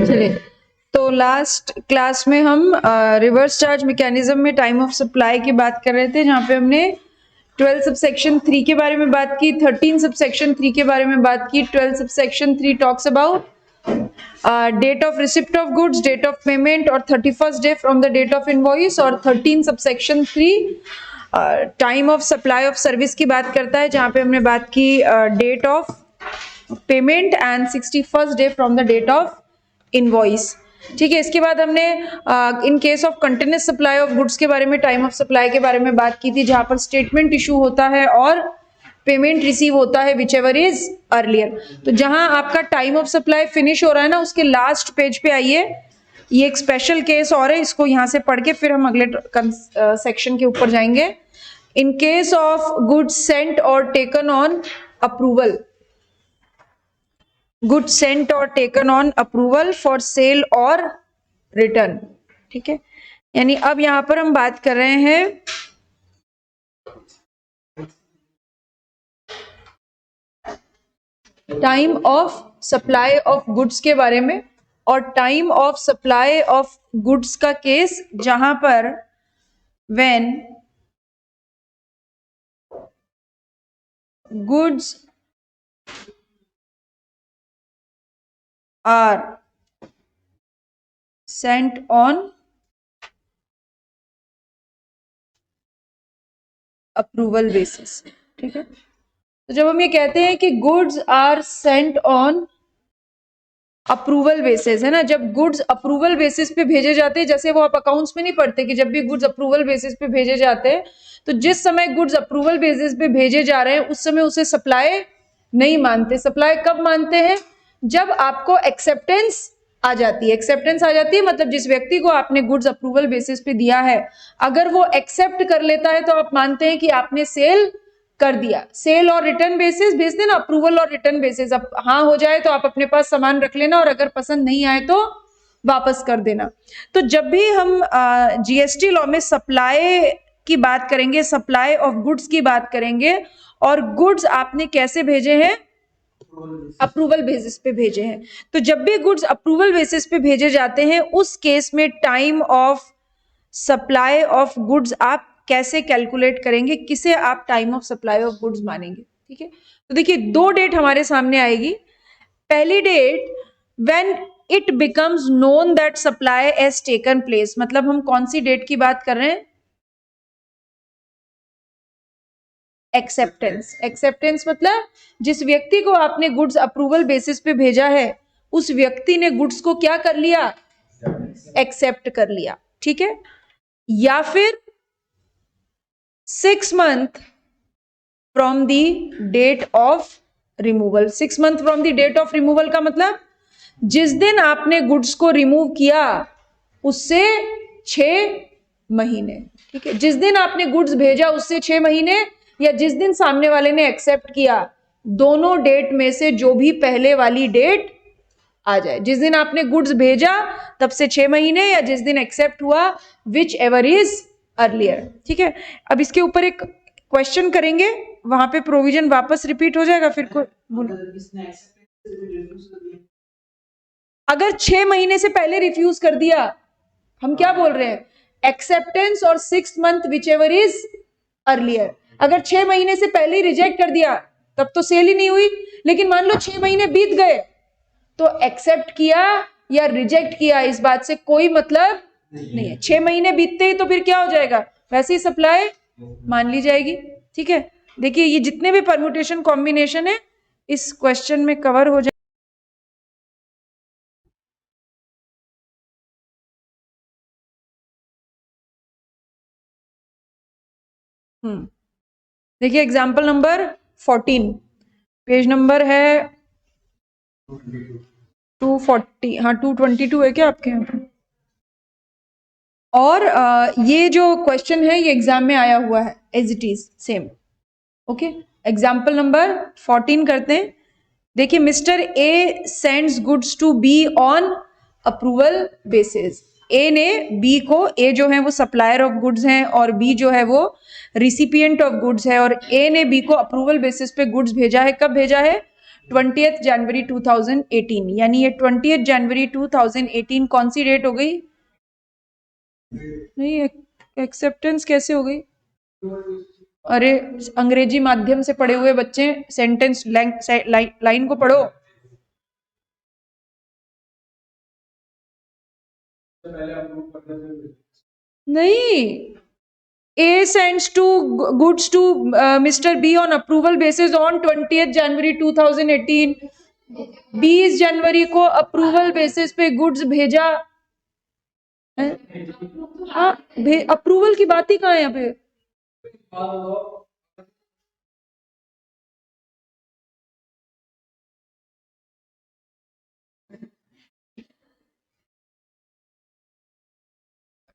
चलिए, तो last class में हम रिवर्स चार्ज मैकेनिज्म में टाइम ऑफ सप्लाई की बात कर रहे थे, जहां पे हमने 12 सबसेक्शन 3 के बारे में बात की, 13 सबसेक्शन 3 के बारे में बात की। 12 subsection 3 talks about date of receipt of goods, date of payment और 31st day from the date of invoice. और 13 subsection 3 time of supply of service की बात करता है, जहां पे हमने बात की date of payment and 61st day from the date of invoice. ठीक है, इसके बाद हमने in case of continuous supply of goods के बारे में टाइम ऑफ सप्लाई के बारे में बात की थी, जहां पर स्टेटमेंट इशू होता है और पेमेंट रिसीव होता है विच एवर इज अर्लियर। तो जहां आपका टाइम ऑफ सप्लाई फिनिश हो रहा है ना, उसके लास्ट पेज पे आइए, ये एक स्पेशल केस और है, इसको यहां से पढ़ के फिर हम अगले सेक्शन के ऊपर जाएंगे। In case of goods sent or taken on approval, goods sent or taken on approval for sale or return. ठीक है, यानी अब यहां पर हम बात कर रहे हैं time of supply of goods के बारे में, और time of supply of goods का केस जहां पर when goods are sent on approval basis. ठीक है, तो जब हम ये कहते हैं कि goods are sent on approval basis, है ना, जब गुड्स अप्रूवल बेसिस पे भेजे जाते हैं, जैसे वो आप अकाउंट्स में नहीं पढ़ते कि जब भी गुड्स अप्रूवल बेसिस पे भेजे जाते हैं, तो जिस समय गुड्स अप्रूवल बेसिस पे भेजे जा रहे हैं उस समय उसे सप्लाई नहीं मानते। सप्लाई कब मानते हैं? जब आपको एक्सेप्टेंस आ जाती है। एक्सेप्टेंस आ जाती है मतलब जिस व्यक्ति को आपने गुड्स अप्रूवल बेसिस पे दिया है, अगर वो एक्सेप्ट कर लेता है तो आप मानते हैं कि आपने सेल कर दिया। सेल और रिटर्न बेसिस भेज देना, अप्रूवल और रिटर्न बेसिस। अब हाँ हो जाए तो आप अपने पास सामान रख लेना, और अगर पसंद नहीं आए तो वापस कर देना। तो जब भी हम जीएसटी लॉ में सप्लाई की बात करेंगे, सप्लाई ऑफ गुड्स की बात करेंगे, और गुड्स आपने कैसे भेजे हैं? अप्रूवल बेसिस पे भेजे हैं। तो जब भी गुड्स अप्रूवल बेसिस पे भेजे जाते हैं, उस केस में time of supply of goods आप कैसे कैलकुलेट करेंगे, किसे आप time of supply of goods मानेंगे? ठीक है, तो देखिए दो डेट हमारे सामने आएगी। पहली date when it becomes known that supply has taken place, मतलब हम कौन सी डेट की बात कर रहे हैं? एक्सेप्टेंस। एक्सेप्टेंस मतलब जिस व्यक्ति को आपने गुड्स अप्रूवल बेसिस पे भेजा है, उस व्यक्ति ने गुड्स को क्या कर लिया? एक्सेप्ट कर लिया। ठीक है, या फिर 6 month from the date of removal. 6 month from the date of removal का मतलब जिस दिन आपने गुड्स को रिमूव किया उससे 6 महीने। ठीक है, जिस दिन आपने गुड्स भेजा उससे 6 महीने, या जिस दिन सामने वाले ने एक्सेप्ट किया, दोनों डेट में से जो भी पहले वाली डेट आ जाए। जिस दिन आपने गुड्स भेजा तब से 6 महीने, या जिस दिन एक्सेप्ट हुआ, विच एवर इज अर्लियर। ठीक है, अब इसके ऊपर एक क्वेश्चन करेंगे, वहां पे प्रोविजन वापस रिपीट हो जाएगा। फिर को अगर 6 महीने से पहले रिफ्यूज कर दिया, हम क्या बोल रहे हैं? एक्सेप्टेंस और 6 month which ever is earlier. अगर 6 महीने से पहले ही रिजेक्ट कर दिया तब तो सेल ही नहीं हुई। लेकिन मान लो 6 महीने बीत गए, तो एक्सेप्ट किया या रिजेक्ट किया इस बात से कोई मतलब नहीं है। 6 महीने बीतते ही तो फिर क्या हो जाएगा? वैसे ही सप्लाई मान ली जाएगी। ठीक है, देखिए ये जितने भी परम्यूटेशन कॉम्बिनेशन है इस क्वेश्चन में कवर हो जाए। देखिए एग्जाम्पल नंबर 14, पेज नंबर है 240, हाँ 222 है क्या आपके यहाँ पे? और ये जो क्वेश्चन है ये एग्जाम में आया हुआ है as it is same. Okay, example number 14 करते हैं। देखिए, mister A sends goods to B on approval basis. A ने बी को, ए जो है वो सप्लायर ऑफ गुड्स हैं और बी जो है वो रिसिपिएंट ऑफ गुड्स है, और ए ने बी को अप्रूवल बेसिस पे गुड्स भेजा है। कब भेजा है? 20th जनवरी 2018। यानी ये 20th जनवरी 2018 कौन सी डेट हो गई? नहीं, एक्सेप्टेंस कैसे हो गई? अरे अंग्रेजी माध्यम से पढ़े हुए बच्चे सेंटेंस लाइन को पढ़ो। नहीं, A sends goods to Mr. B on approval basis on 20th January 2018। 20 जनवरी को अप्रूवल बेसिस पे गुड्स भेजा है। हाँ, अप्रूवल की बात ही कहाँ है यहाँ पे?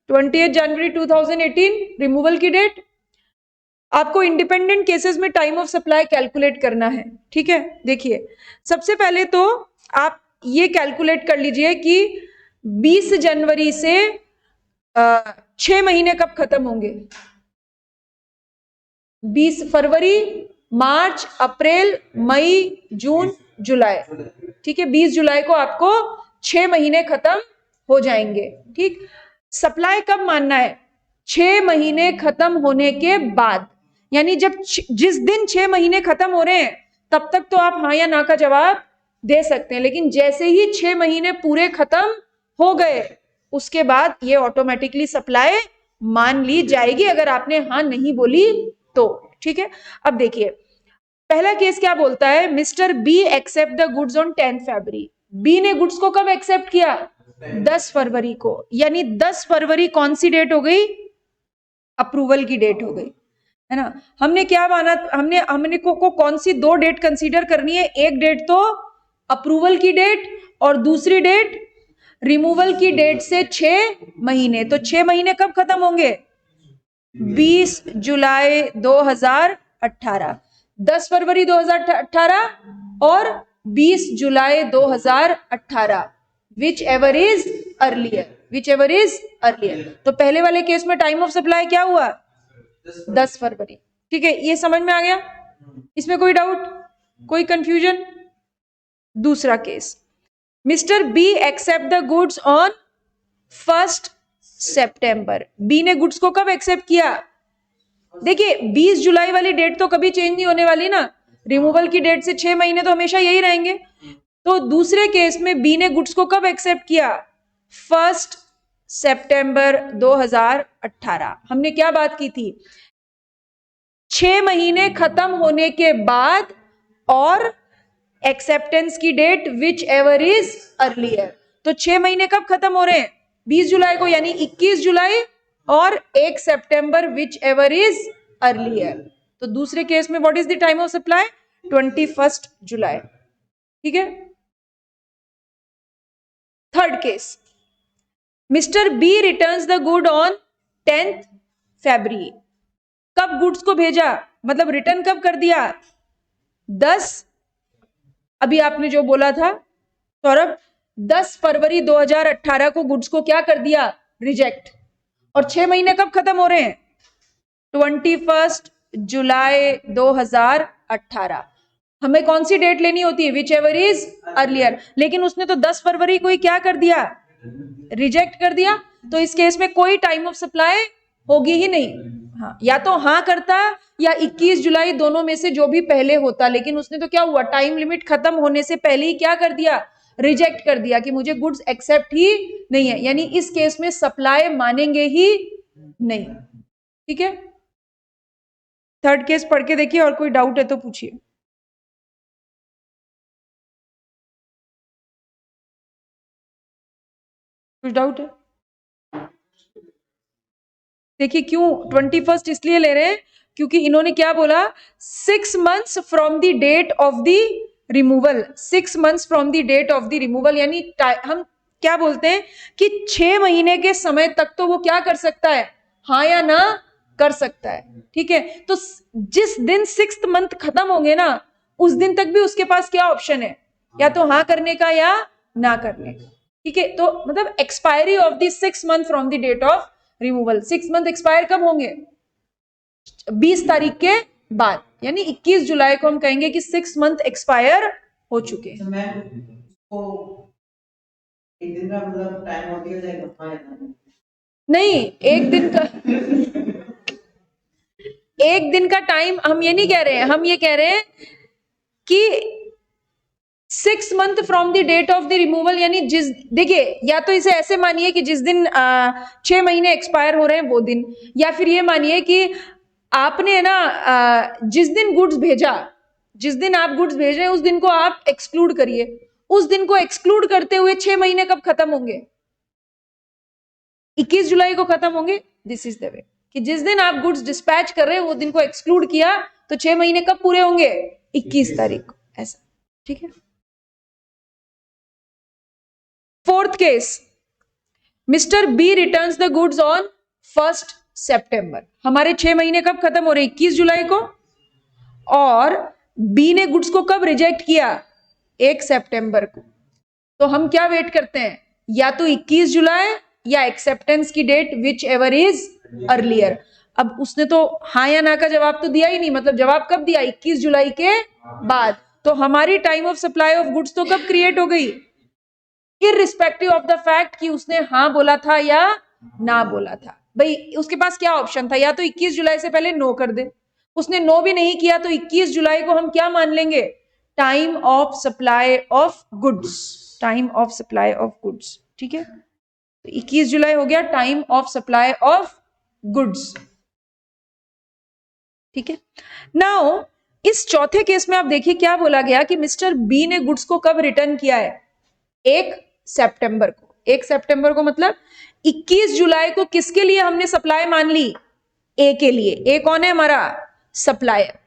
ट्वेंटी जनवरी 2018 रिमूवल की डेट। आपको इंडिपेंडेंट केसेस में टाइम ऑफ सप्लाई कैलकुलेट करना है, ठीक है। देखिए, सबसे पहले तो आप ये कैलकुलेट कर लीजिए कि 20 जनवरी से 6 महीने कब खत्म होंगे? 20 फरवरी, मार्च, अप्रैल, मई, जून, जुलाई, ठीक है। 20 जुलाई को आपको 6 महीने खत्म हो जाएंगे, ठीक। सप्लाई कब मानना है? 6 महीने खत्म होने के बाद, यानी जब जिस दिन 6 महीने खत्म हो रहे हैं तब तक तो आप हाँ या ना का जवाब दे सकते हैं, लेकिन जैसे ही 6 महीने पूरे खत्म हो गए उसके बाद ये ऑटोमेटिकली सप्लाई मान ली जाएगी, अगर आपने हाँ नहीं बोली तो, ठीक है। अब देखिए, पहला केस क्या बोलता है? Mister B accept the goods on 10 February. B ने गुड्स को कब एक्सेप्ट किया? 10 फरवरी को। यानी 10 फरवरी कौन सी डेट हो गई? अप्रूवल की डेट हो गई, है ना। हमने क्या माना? हमने को कौन सी दो डेट कंसीडर करनी है? एक डेट तो अप्रूवल की डेट और दूसरी डेट रिमूवल की डेट से 6 महीने। तो 6 महीने कब खत्म होंगे? 20 जुलाई 2018, 10 फरवरी 2018 और 20 जुलाई 2018, विच एवर इज अर्लियर। तो पहले वाले केस में टाइम ऑफ सप्लाई क्या हुआ? 10 फरवरी, ठीक है। ये समझ में आ गया? इसमें कोई डाउट, कोई कंफ्यूजन? दूसरा case, mister B accept the goods on 1 September. B ने गुड्स को कब एक्सेप्ट किया? देखिए, 20 जुलाई वाली डेट तो कभी चेंज नहीं होने वाली ना, रिमूवल की डेट से 6 महीने तो हमेशा यही रहेंगे। तो दूसरे केस में बी ने गुड्स को कब एक्सेप्ट किया? 1 सितंबर 2018। हमने क्या बात की थी? 6 महीने खत्म होने के बाद और एक्सेप्टेंस की date whichever is earlier. तो 6 महीने कब खत्म हो रहे हैं? 20 जुलाई को, यानी 21 जुलाई और 1 सितंबर विच एवर इज अर्लियर। तो दूसरे केस में what is the time of supply? 21 जुलाई, ठीक है। Third case, mister B returns the good on 10 February. कब गुड्स को भेजा? मतलब रिटर्न कब कर दिया? 10, अभी आपने जो बोला था सौरभ, 10 फरवरी 2018 को गुड्स को क्या कर दिया? रिजेक्ट। और 6 महीने कब खत्म हो रहे हैं? 21 जुलाई 2018। हमें कौन सी डेट लेनी होती है? Which ever is earlier. लेकिन उसने तो 10 फरवरी को ही क्या कर दिया? रिजेक्ट कर दिया। तो इस केस में कोई टाइम ऑफ सप्लाई होगी ही नहीं। हाँ, या तो हाँ करता या 21 जुलाई, दोनों में से जो भी पहले होता। लेकिन उसने तो क्या हुआ? टाइम लिमिट खत्म होने से पहले ही क्या कर दिया? रिजेक्ट कर दिया कि मुझे गुड्स एक्सेप्ट ही नहीं है। यानी इस केस में सप्लाई मानेंगे ही नहीं, ठीक है। थर्ड केस पढ़ के देखिए, और कोई डाउट है तो पूछिए। कुछ डाउट है? देखिए, क्यों 21 इसलिए ले रहे हैं क्योंकि इन्होंने क्या बोला? 6 months from the date of the removal. 6 months from the date of the removal, यानी हम क्या बोलते हैं कि 6 महीने के समय तक तो वो क्या कर सकता है? हाँ या ना कर सकता है, ठीक है। तो जिस दिन 6th month खत्म होंगे ना, उस दिन तक भी उसके पास क्या ऑप्शन है? या तो हाँ करने का या ना करने का। ठीक है, तो मतलब expiry of the 6 month from the date of removal. 6 month expire कब होंगे? 20 तारीख के बाद, यानी 21 जुलाई को हम कहेंगे कि 6 मंथ एक्सपायर हो चुके हैं। नहीं, एक दिन का टाइम हम ये नहीं कह रहे हैं, हम ये कह रहे हैं कि 6 month from the date of the removal, यानी जिस, देखिए या तो इसे ऐसे मानिए कि जिस दिन 6 महीने एक्सपायर हो रहे हैं वो दिन, या फिर ये मानिए कि आपने ना जिस दिन गुड्स भेजा, जिस दिन आप गुड्स भेज रहे हैं उस दिन को आप एक्सक्लूड करिए। उस दिन को एक्सक्लूड करते हुए 6 महीने कब खत्म होंगे? 21 जुलाई को खत्म होंगे। दिस इज द वे कि जिस दिन आप गुड्स डिस्पैच कर रहे हैं वो दिन को एक्सक्लूड किया तो 6 महीने कब पूरे होंगे? 21 तारीख को, ऐसा। ठीक है। Fourth case, mister B returns the goods on 1 September. हमारे 6 महीने कब खत्म हो रहे? 21 जुलाई को। और बी ने गुड्स को कब रिजेक्ट किया? 1 सितंबर को। तो हम क्या वेट करते हैं? या तो 21 जुलाई या एक्सेप्टेंस की date, whichever is earlier. अब उसने तो हाँ या ना का जवाब तो दिया ही नहीं, मतलब जवाब कब दिया? 21 जुलाई के बाद। तो हमारी time of supply of goods तो कब क्रिएट हो गई? इररिस्पेक्टिव ऑफ द फैक्ट कि उसने हाँ बोला था या ना बोला था। भाई उसके पास क्या ऑप्शन था? या तो 21 जुलाई से पहले नो कर दे, उसने नो भी नहीं किया तो 21 जुलाई को हम क्या मान लेंगे? Time of supply of goods, time of supply of goods. ठीक है, तो 21 जुलाई हो गया time of supply of goods. ठीक है, नाउ इस चौथे केस में आप देखिए क्या बोला गया कि मिस्टर बी ने गुड्स को कब रिटर्न किया है? 1 सितंबर को। 1 सितंबर को मतलब 21 जुलाई को किसके लिए हमने सप्लाई मान ली? ए के लिए। ए कौन है? हमारा सप्लायर।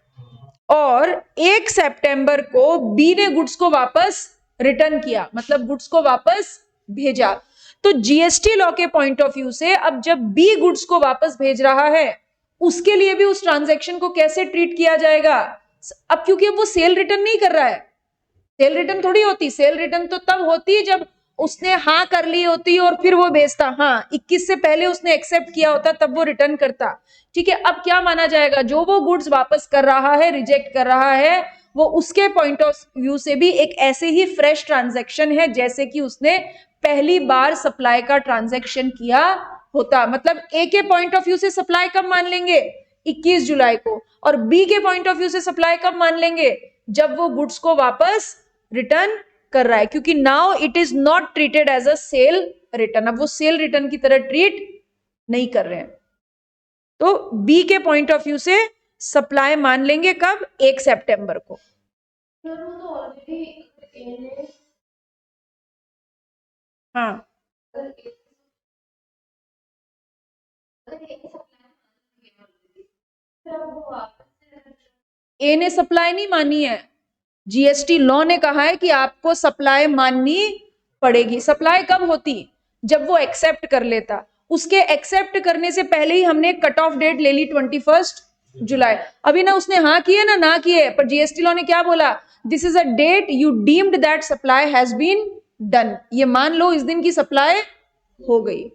और 1 सितंबर को बी ने गुड्स को वापस रिटर्न किया, मतलब गुड्स को वापस भेजा। तो जीएसटी लॉ के पॉइंट ऑफ व्यू से अब जब बी गुड्स को वापस भेज रहा है उसके लिए भी उस ट्रांजैक्शन को कैसे ट्रीट किया जाएगा? अब क्योंकि वो सेल रिटर्न नहीं कर रहा है, सेल रिटर्न थोड़ी होती, सेल रिटर्न तो तब होती जब उसने हाँ कर ली होती और फिर वो बेचता। हाँ, 21 से पहले उसने एक्सेप्ट किया होता तब वो रिटर्न करता। ठीक है, अब क्या माना जाएगा? जो वो गुड्स वापस कर रहा है, रिजेक्ट कर रहा है, वो उसके पॉइंट ऑफ व्यू से भी एक ऐसे ही फ्रेश ट्रांजैक्शन है जैसे कि उसने पहली बार सप्लाई का ट्रांजैक्शन किया होता। मतलब ए के पॉइंट ऑफ व्यू से सप्लाई कब मान लेंगे? 21 जुलाई को। और बी के पॉइंट ऑफ व्यू से सप्लाई कब मान लेंगे? जब वो गुड्स को वापस रिटर्न कर रहा है, क्योंकि now it is not treated as a sale return. अब वो सेल रिटर्न की तरह ट्रीट नहीं कर रहे हैं। तो बी के पॉइंट ऑफ व्यू से सप्लाई मान लेंगे कब? 1 सितंबर को। हाँ, ए ने सप्लाई नहीं मानी है, जीएसटी लॉ ने कहा है कि आपको सप्लाई माननी पड़ेगी। सप्लाई कब होती? जब वो एक्सेप्ट कर लेता। उसके एक्सेप्ट करने से पहले ही हमने कट ऑफ डेट ले ली 21 जुलाई। अभी ना उसने हाँ किए ना किए, पर जीएसटी लॉ ने क्या बोला? This is a date you deemed that supply has been done. ये मान लो इस दिन की सप्लाई हो गई।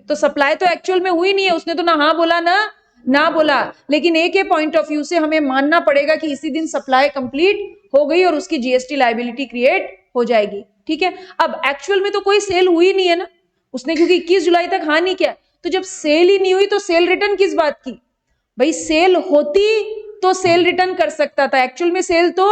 तो सप्लाई तो एक्चुअल में हुई नहीं है, उसने तो ना हाँ बोला ना बोला, लेकिन ए के पॉइंट ऑफ व्यू से हमें मानना पड़ेगा कि इसी दिन सप्लाई कंप्लीट हो गई और उसकी जीएसटी लायबिलिटी क्रिएट हो जाएगी। ठीक है, अब एक्चुअल में तो कोई सेल हुई नहीं है ना उसने, क्योंकि 21 जुलाई तक हाँ नहीं किया। तो जब सेल ही नहीं हुई तो सेल रिटर्न किस बात की? भाई सेल होती तो सेल रिटर्न कर सकता था, एक्चुअल में सेल तो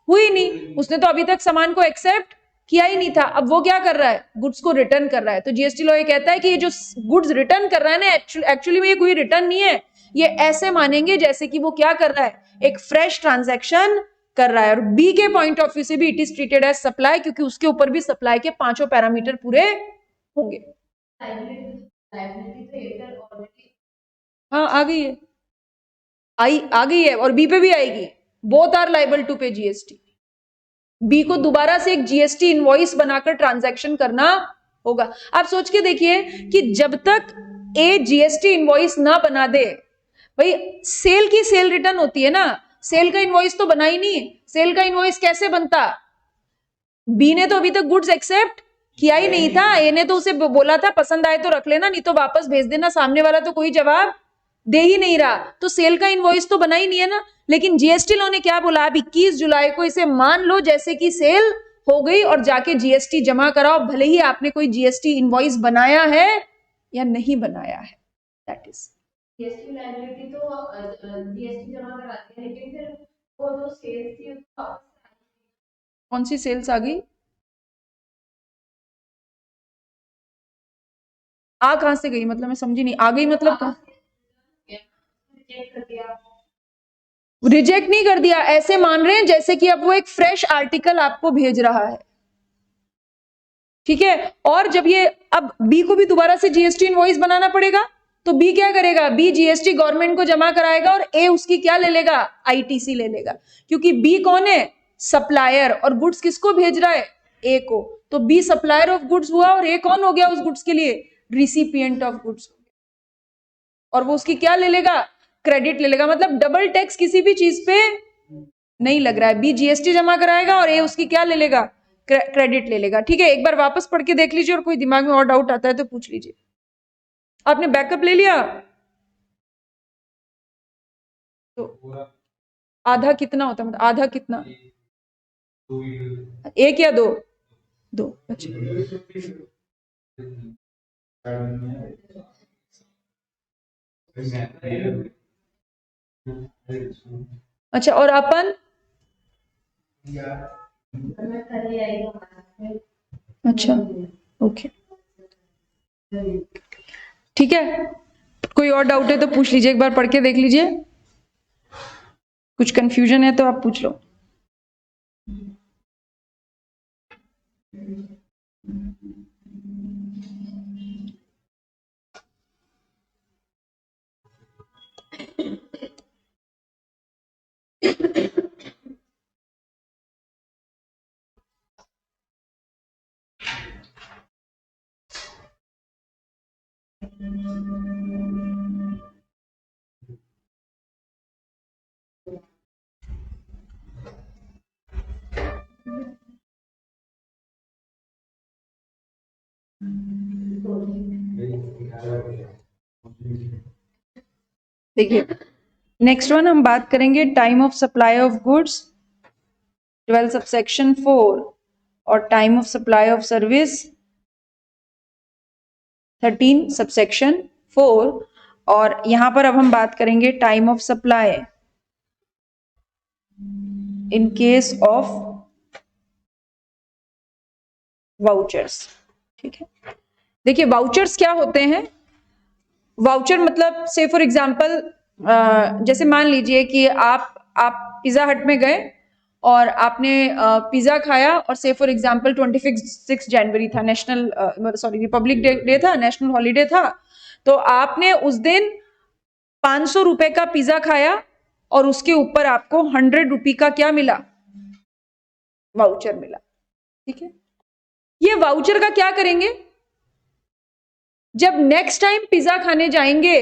हुई नहीं, उसने तो अभी तक सामान को एक्सेप्ट किया ही नहीं था। अब वो क्या कर रहा है? गुड्स को रिटर्न कर रहा है। तो जीएसटी लॉ ये कहता है कि ये जो गुड्स रिटर्न कर रहा है ना, एक्चुअली में ये कोई रिटर्न नहीं है, ये ऐसे मानेंगे जैसे कि वो क्या कर रहा है? एक फ्रेश ट्रांजैक्शन कर रहा है। और बी के पॉइंट ऑफ व्यू से भी it is treated as supply, क्योंकि उसके ऊपर भी सप्लाई के 5 पैरामीटर पूरे होंगे। हाँ, आ गई है, आ गई है, और बी पे भी आएगी। बोथ आर लाइबल टू पे जीएसटी। बी को दोबारा से एक जीएसटी इनवॉइस बनाकर ट्रांजैक्शन करना होगा। आप सोच के देखिए कि जब तक ए जीएसटी इनवॉइस ना बना दे, भाई सेल की सेल रिटर्न होती है ना, सेल का इनवॉइस तो बना ही नहीं। सेल का इनवॉइस कैसे बनता? बी ने तो अभी तक गुड्स एक्सेप्ट किया ही नहीं था। ए ने तो उसे बोला था पसंद आए तो रख लेना, नहीं तो वापस भेज देना। सामने वाला तो कोई जवाब दे ही नहीं रहा, तो सेल का इनवॉइस तो बना ही नहीं है ना। लेकिन जीएसटी लॉ ने क्या बोला, अब 21 जुलाई को इसे मान लो जैसे कि सेल हो गई और जाके जीएसटी जमा कराओ, भले ही आपने कोई जीएसटी इनवॉइस बनाया है या नहीं बनाया है। दैट इज जीएसटी लायबिलिटी तो जीएसटी जमा कराती है, लेकिन फिर वो जो सेल्स थी कौन सी सेल्स आ गई? आ कहां से गई मतलब, मैं समझी नहीं। आ गई मतलब कहां? रिजेक्ट नहीं कर दिया, ऐसे मान रहे हैं जैसे कि अब वो एक फ्रेश आर्टिकल आपको भेज रहा है, ठीक है। और जब ये अब बी को भी दोबारा से जीएसटी इनवॉइस बनाना पड़ेगा, तो बी क्या करेगा, बी जीएसटी गवर्नमेंट को जमा कराएगा और ए उसकी क्या ले लेगा, आईटीसी ले लेगा। क्योंकि बी कौन है, सप्लायर, और गुड्स किसको भेज रहा है, ए को। तो बी सप्लायर ऑफ गुड्स हुआ और ए कौन हो गया उस गुड्स के लिए, रिसिपिएंट ऑफ गुड्स। और वो उसकी क्या ले लेगा, क्रेडिट ले लेगा। मतलब डबल टैक्स किसी भी चीज पे नहीं लग रहा है। बी जीएसटी जमा कराएगा और ए उसकी क्या ले लेगा, क्रेडिट ले लेगा। ठीक है, एक बार वापस पढ़ के देख लीजिए, और कोई दिमाग में और डाउट आता है तो पूछ लीजिए। आपने बैकअप ले लिया? तो आधा कितना होता है, मतलब आधा कितना, एक या दो? दो, अच्छा। अच्छा, और अपन? अच्छा, ओके, ठीक है। कोई और डाउट है तो पूछ लीजिए, एक बार पढ़ के देख लीजिए। कुछ कंफ्यूजन है तो आप पूछ लो। देखिए, नेक्स्ट वन हम बात करेंगे time of supply of goods, 12 subsection 4, और time of supply of service 13 subsection 4। और यहां पर अब हम बात करेंगे time of supply in case of vouchers. ठीक है, देखिए वाउचर्स क्या होते हैं। वाउचर मतलब से फॉर एग्जांपल, जैसे मान लीजिए कि आप पिज्जा हट में गए और आपने पिज्जा खाया, और से फॉर एग्जांपल 26 जनवरी था, नेशनल सॉरी रिपब्लिक डे था, नेशनल हॉलीडे था। तो आपने उस दिन 500 रुपए का पिज्जा खाया और उसके ऊपर आपको 100 रुपए का क्या मिला, वाउचर मिला। ठीक है, ये वाउचर का क्या करेंगे, जब नेक्स्ट टाइम पिज्जा खाने जाएंगे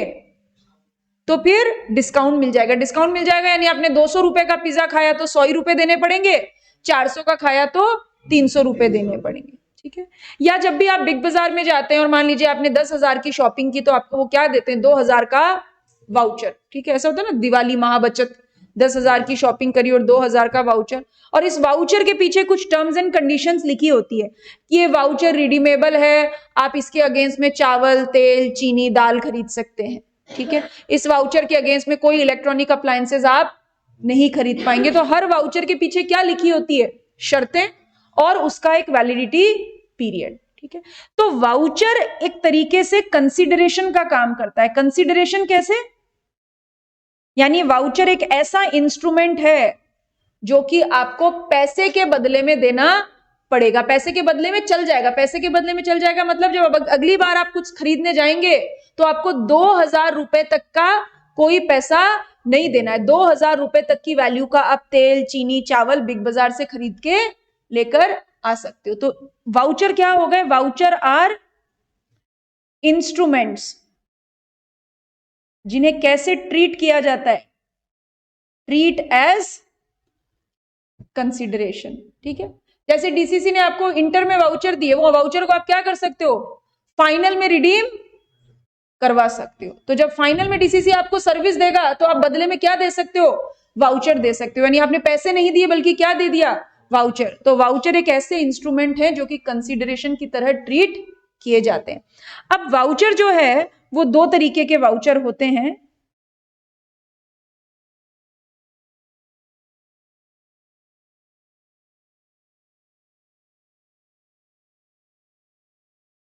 तो फिर डिस्काउंट मिल जाएगा। डिस्काउंट मिल जाएगा यानी आपने 200 रुपए का पिज्जा खाया तो 100 रुपए देने पड़ेंगे, 400 का खाया तो 300 रुपए देने पड़ेंगे। ठीक है, या जब भी आप बिग बाजार में जाते हैं और मान लीजिए आपने 10,000 की शॉपिंग की, तो आपको वो क्या देते हैं, 2,000 का वाउचर। ठीक है, ऐसा होता है ना, दिवाली महाबचत, 10,000 की शॉपिंग करी और 2,000 का वाउचर। और इस वाउचर के पीछे कुछ टर्म्स एंड कंडीशंस लिखी होती है कि ये वाउचर रिडीमेबल है, आप इसके अगेंस्ट में चावल, तेल, चीनी, दाल खरीद सकते हैं। ठीक है, इस वाउचर के अगेंस्ट में कोई इलेक्ट्रॉनिक अप्लायंसेस आप नहीं खरीद पाएंगे। तो हर वाउचर के पीछे क्या लिखी होती है, शर्तें और उसका एक वैलिडिटी पीरियड। ठीक है, तो वाउचर एक तरीके से कंसीडरेशन का काम करता है। कंसीडरेशन कैसे, यानी वाउचर एक ऐसा इंस्ट्रूमेंट है जो कि आपको पैसे के बदले में देना पड़ेगा, पैसे के बदले में चल जाएगा। पैसे के बदले में चल जाएगा मतलब जब अगली बार आप कुछ खरीदने जाएंगे तो आपको 2,000 रुपए तक का कोई पैसा नहीं देना है। 2,000 रुपए तक की वैल्यू का आप तेल, चीनी, चावल बिग बाजार से खरीद के लेकर आ सकते हो। तो वाउचर क्या हो गए, वाउचर आर इंस्ट्रूमेंट्स जिन्हें कैसे ट्रीट किया जाता है, ट्रीट एज कंसिडरेशन। ठीक है, जैसे डीसीसी ने आपको इंटर में वाउचर दिए, वो वाउचर को आप क्या कर सकते हो, फाइनल में रिडीम करवा सकते हो। तो जब फाइनल में डीसीसी आपको सर्विस देगा तो आप बदले में क्या दे सकते हो, वाउचर दे सकते हो। यानी आपने पैसे नहीं दिए बल्कि क्या दे दिया, वाउचर। तो वाउचर एक ऐसे इंस्ट्रूमेंट है जो कि कंसीडरेशन की तरह ट्रीट किए जाते हैं। अब वाउचर जो है वो दो तरीके के वाउचर होते हैं।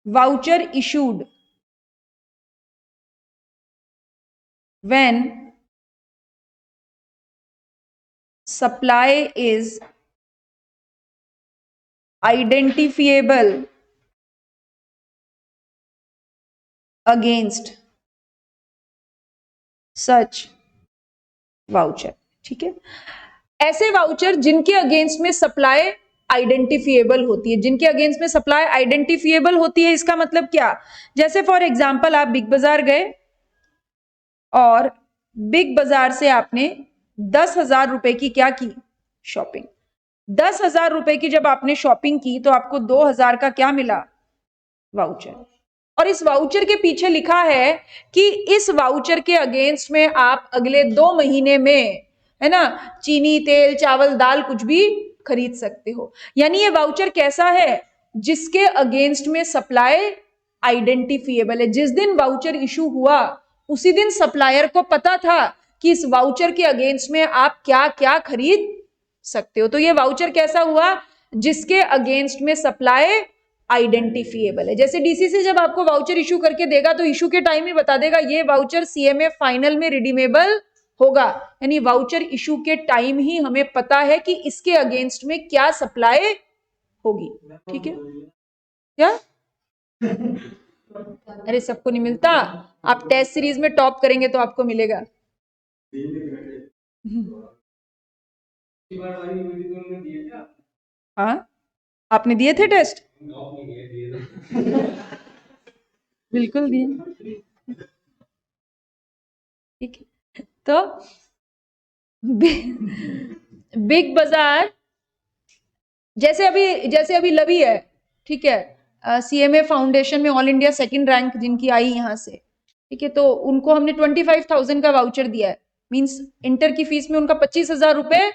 Voucher issued when supply is identifiable against such voucher. ठीक है, ऐसे वाउचर जिनके अगेंस्ट में सप्लाई आइडेंटिफिएबल होती है, जिनके अगेंस्ट में सप्लाई आइडेंटिफिएबल होती है, इसका मतलब क्या, जैसे फॉर एग्जांपल आप बिग बाजार गए और बिग बाजार से आपने 10,000 रुपए की क्या की, शॉपिंग। 10,000 रुपए की जब आपने शॉपिंग की तो आपको 2,000 का क्या मिला, वाउचर। और इस वाउचर के पीछे लिखा है कि इस वाउचर के अगेंस्ट में आप अगले 2 महीने में, है ना, चीनी, तेल, चावल, दाल कुछ भी खरीद सकते हो। यानी ये वाउचर कैसा है, जिसके अगेंस्ट में सप्लाई आइडेंटिफिएबल है। जिस दिन वाउचर इशू हुआ उसी दिन सप्लायर को पता था कि इस वाउचर के अगेंस्ट में आप क्या क्या खरीद सकते हो। तो ये वाउचर कैसा हुआ, जिसके अगेंस्ट में सप्लाई आइडेंटिफिएबल है। जैसे डीसीसी जब आपको वाउचर इशू करके देगा तो इशू के टाइम ही बता देगा ये वाउचर सीएमए फाइनल में रिडीमेबल होगा। यानी वाउचर इशू के टाइम ही हमें पता है कि इसके अगेंस्ट में क्या सप्लाई होगी। ठीक है, क्या अरे सबको नहीं मिलता, आप टेस्ट सीरीज में टॉप करेंगे तो आपको मिलेगा। हाँ, आपने दिए थे टेस्ट, बिल्कुल दिए। ठीक है, तो बिग बाजार जैसे अभी लवी है, ठीक है, सीएमए फाउंडेशन में ऑल इंडिया सेकंड रैंक जिनकी आई यहां से, ठीक है, तो उनको हमने 25,000 का वाउचर दिया है। मींस इंटर की फीस में उनका 25,000 रुपए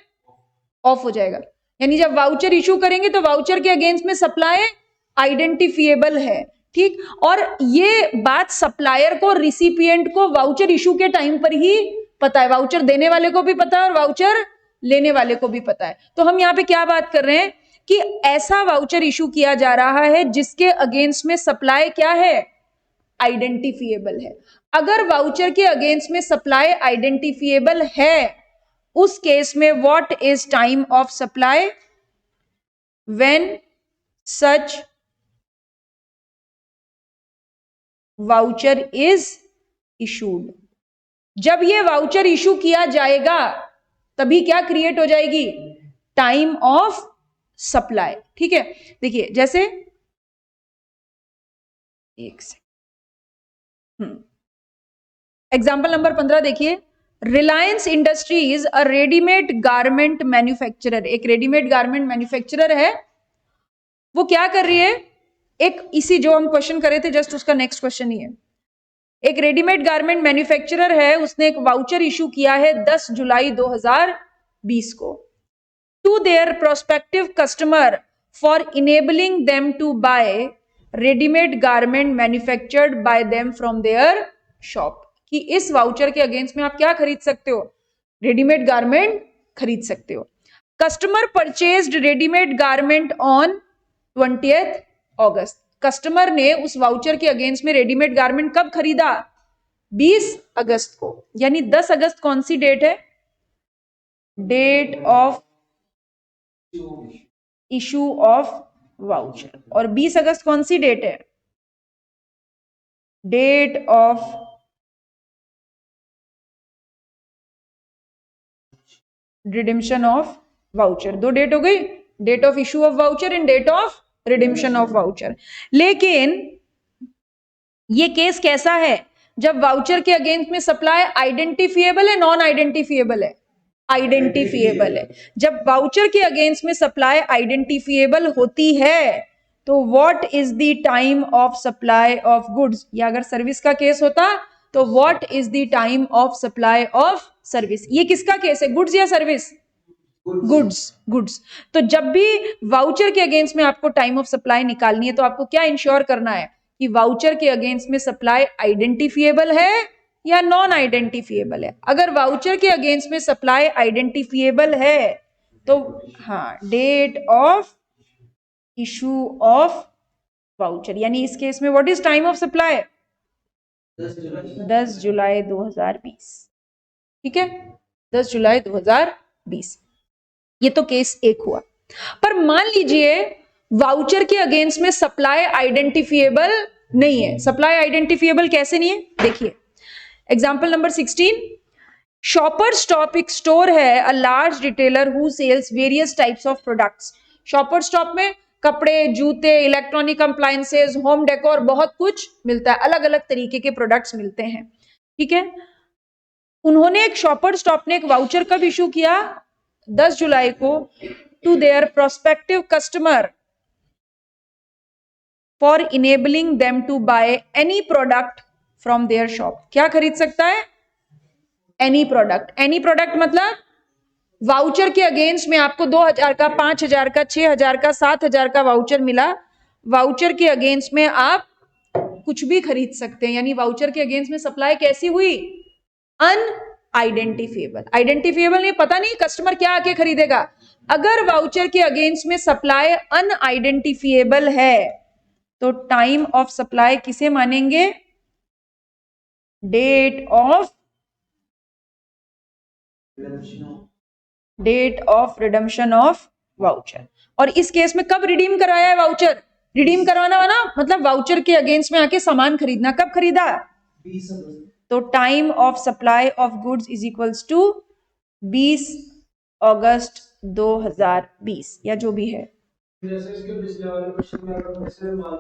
ऑफ हो जाएगा। यानी जब वाउचर इशू करेंगे तो वाउचर के अगेंस्ट में सप्लाई आइडेंटिफिएबल है। ठीक, और ये बात सप्लायर को, रिसिपिएंट को वाउचर इशू के टाइम पर ही पता है, वाउचर देने वाले को भी पता है और वाउचर लेने वाले को भी पता है। तो हम यहाँ पे क्या बात कर रहे हैं कि ऐसा वाउचर इशू किया जा रहा है जिसके अगेंस्ट में सप्लाई क्या है, आइडेंटिफिएबल है। अगर वाउचर के अगेंस्ट में सप्लाई आइडेंटिफिएबल है, उस केस में what is time of supply, when such voucher is issued. जब ये वाउचर इशू किया जाएगा तभी क्या क्रिएट हो जाएगी, टाइम ऑफ सप्लाई। ठीक है, देखिए जैसे एक सेकंड, एग्जाम्पल नंबर 15 देखिए, रिलायंस इंडस्ट्रीज अ रेडीमेड गारमेंट मैन्युफैक्चरर, एक रेडीमेड गारमेंट मैन्युफैक्चरर है। वो क्या कर रही है, एक इसी जो हम क्वेश्चन करे थे जस्ट उसका नेक्स्ट क्वेश्चन ही है। एक रेडीमेड गारमेंट मैन्युफैक्चरर है, उसने एक वाउचर इशू किया है 10 जुलाई 2020 को to their prospective customer for enabling them to buy readymade garment manufactured by them from their shop. कि इस वाउचर के अगेंस्ट में आप क्या खरीद सकते हो, रेडीमेड गारमेंट खरीद सकते हो। Customer purchased readymade garment on 20th August. Customer ने उस वाउचर के अगेंस्ट में रेडीमेड गारमेंट कब खरीदा, 20 अगस्त को। यानी 10 अगस्त कौन सी डेट है, date of issue of voucher, और 20 अगस्त कौन सी डेट है, date of redemption of voucher. दो डेट हो गई, date of issue of voucher and date of redemption of voucher. लेकिन ये केस कैसा है, जब वाउचर के अगेंस्ट में सप्लाई आइडेंटिफिएबल है, नॉन आइडेंटिफिएबल है, आइडेंटिफिएबल है। जब वाउचर के अगेंस्ट में सप्लाई आइडेंटिफिएबल होती है तो what is the time of supply of goods, या अगर सर्विस का केस होता तो what is the time of supply of service. ये किसका केस है, गुड्स या सर्विस? गुड्स। तो जब भी वाउचर के अगेंस्ट में आपको टाइम ऑफ सप्लाई निकालनी है तो आपको क्या इंश्योर करना है कि वाउचर के अगेंस्ट में सप्लाई आइडेंटिफिएबल है या नॉन आइडेंटिफिएबल है। अगर वाउचर के अगेंस्ट में सप्लाई आइडेंटिफिएबल है तो हाँ, date of issue of voucher, यानी इस केस में what is time of supply, 10 जुलाई 2020। ठीक है, 10 जुलाई 2020। ये तो केस एक हुआ। पर मान लीजिए वाउचर के अगेंस्ट में सप्लाई आइडेंटिफिएबल नहीं है। सप्लाई आइडेंटिफिएबल कैसे नहीं है, देखिए एग्जांपल नंबर 16, शॉपर स्टॉप एक स्टोर है, a large retailer who sells various types of products. Shoppers Stop में कपड़े, जूते, इलेक्ट्रॉनिक अप्लायंसेस, होम डेकोर, बहुत कुछ मिलता है, अलग अलग तरीके के प्रोडक्ट्स मिलते हैं। ठीक है, उन्होंने एक शॉपर स्टॉप ने एक वाउचर कब इशू किया, 10 जुलाई को, to their prospective customer for enabling them to buy any product from their shop. क्या खरीद सकता है, एनी प्रोडक्ट। एनी प्रोडक्ट मतलब वाउचर के अगेंस्ट में आपको 2000 का, 5000 का, 6000 का, 7000 का वाउचर मिला। वाउचर के अगेंस्ट में आप कुछ भी खरीद सकते हैं, यानी वाउचर के अगेंस्ट में सप्लाई कैसी हुई, अनआइडेंटिफिएबल। आइडेंटिफिएबल नहीं, पता नहीं कस्टमर क्या आके खरीदेगा। अगर वाउचर के अगेंस्ट में सप्लाई अनआइडेंटिफिएबल है तो टाइम ऑफ सप्लाई किसे मानेंगे, date of redemption of voucher. और इस केस में कब रिडीम कराया है वाउचर, रिडीम करवाना वाला मतलब वाउचर के अगेंस्ट में आके सामान खरीदना। कब खरीदा, तो time of supply of goods is equals to 20 August 2020 या जो भी है। जैसे इसके पिछले वाले क्वेश्चन में अगर वैसे मान लो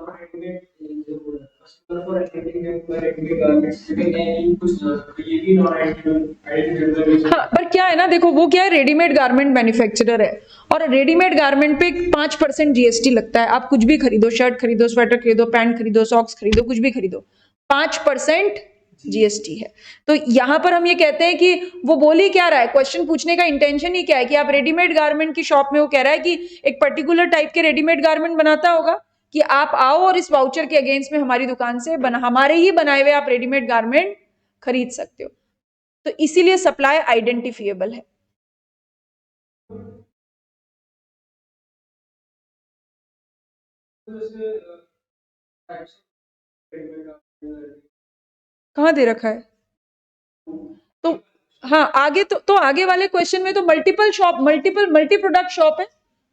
कस्टमर फॉर आइडेंटिफाइंग गारमेंट्स लेकिन कुछ ये भी नॉन आइडेंटिफाइबल। हाँ, पर क्या है ना, देखो वो क्या है, रेडीमेड गारमेंट मैन्युफैक्चरर है और रेडीमेड गारमेंट पे 5% जीएसटी लगता है। आप कुछ भी खरीदो, शर्ट खरीदो, स्वेटर खरीदो, पैंट खरीदो, सॉक्स खरीदो, कुछ भी खरीदो, 5% जीएसटी है। तो यहां पर हम ये कहते हैं कि वो बोल ही क्या रहा है, क्वेश्चन पूछने का इंटेंशन ही क्या है कि आप रेडीमेड गारमेंट की शॉप में, वो कह रहा है कि एक पर्टिकुलर टाइप के रेडीमेड गारमेंट बनाता होगा कि आप आओ और इस वाउचर के अगेंस्ट में हमारी दुकान से हमारे ही बनाए हुए आप रेडीमेड गारमेंट खरीद सकते हो। तो इसीलिए सप्लाई आइडेंटिफिएबल है। कहाँ दे रखा है, तो हाँ आगे तो आगे वाले क्वेश्चन में तो multiple shop, multi product shop है,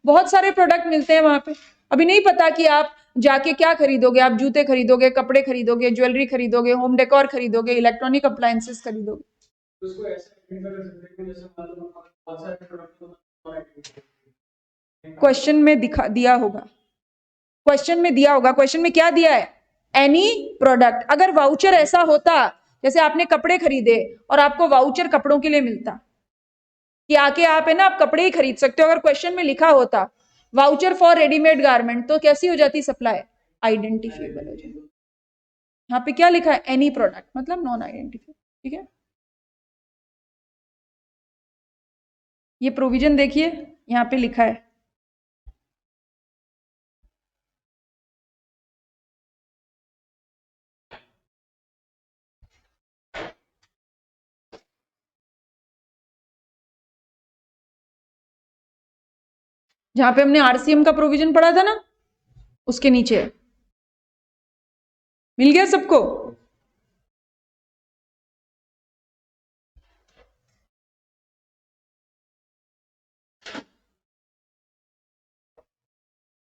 बहुत सारे प्रोडक्ट मिलते हैं वहां पे। अभी नहीं पता कि आप जाके क्या खरीदोगे, आप जूते खरीदोगे, कपड़े खरीदोगे, ज्वेलरी खरीदोगे, होम डेकोर खरीदोगे, इलेक्ट्रॉनिक अप्लायंसेस खरीदोगे। क्वेश्चन में दिया होगा, क्वेश्चन में दिया होगा, क्वेश्चन में क्या दिया है, एनी प्रोडक्ट। अगर वाउचर ऐसा होता जैसे आपने कपड़े खरीदे और आपको वाउचर कपड़ों के लिए मिलता कि आके आप है ना आप कपड़े ही खरीद सकते हो, अगर क्वेश्चन में लिखा होता वाउचर फॉर रेडीमेड गारमेंट तो कैसी हो जाती सप्लाई, आइडेंटिफिएबल हो जाती। यहाँ पे क्या लिखा है, एनी प्रोडक्ट मतलब नॉन आइडेंटिफिएबल। ठीक है, ये प्रोविजन देखिए यहाँ पे लिखा है, जहां पे हमने आरसीएम का प्रोविजन पढ़ा था ना उसके नीचे है। मिल गया सबको,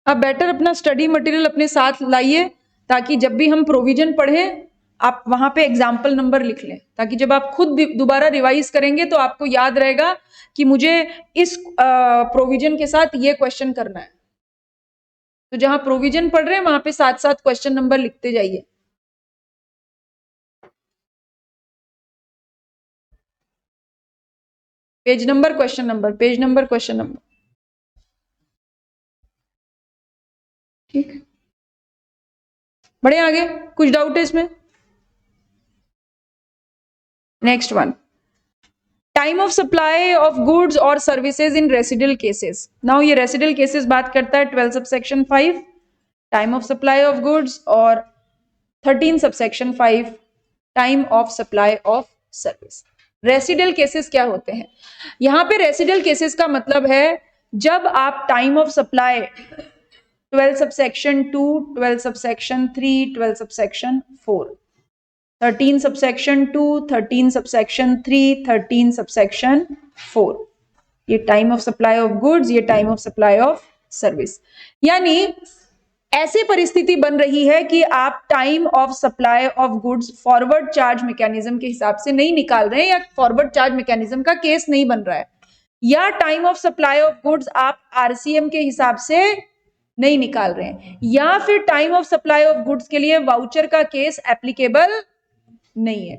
आप बेटर अपना स्टडी मटेरियल अपने साथ लाइए ताकि जब भी हम प्रोविजन पढ़ें आप वहां पे एग्जाम्पल नंबर लिख लें, ताकि जब आप खुद दोबारा रिवाइज करेंगे तो आपको याद रहेगा कि मुझे इस प्रोविजन के साथ ये क्वेश्चन करना है। तो जहां प्रोविजन पढ़ रहे हैं वहां पे साथ साथ क्वेश्चन नंबर लिखते जाइए। Page number, question number, page number, question number. ठीक, बढ़े आगे, कुछ डाउट है इसमें? Next one, time of supply of goods और services in residual cases. Now ये रेसिडुअल केसेस बात करता है 12 subsection 5, time of supply of goods, और 13 subsection 5, time of supply of service. Residual cases क्या होते हैं? यहां पे रेसिडुअल केसेस का मतलब है जब आप time of supply 12 subsection 2, 12 subsection 3, 12 subsection 4, 13 subsection 2, 13 subsection 3, 13 subsection 4, ये time of supply of goods, ये time of supply of service. यानी ऐसी परिस्थिति बन रही है कि आप time of supply of goods forward charge mechanism के हिसाब से नहीं निकाल रहे हैं, या फॉरवर्ड चार्ज मैकेनिज्म का केस नहीं बन रहा है, या time of supply of goods आप आरसीएम के हिसाब से नहीं निकाल रहे हैं, या फिर time of supply of goods के लिए वाउचर का केस एप्लीकेबल नहीं है।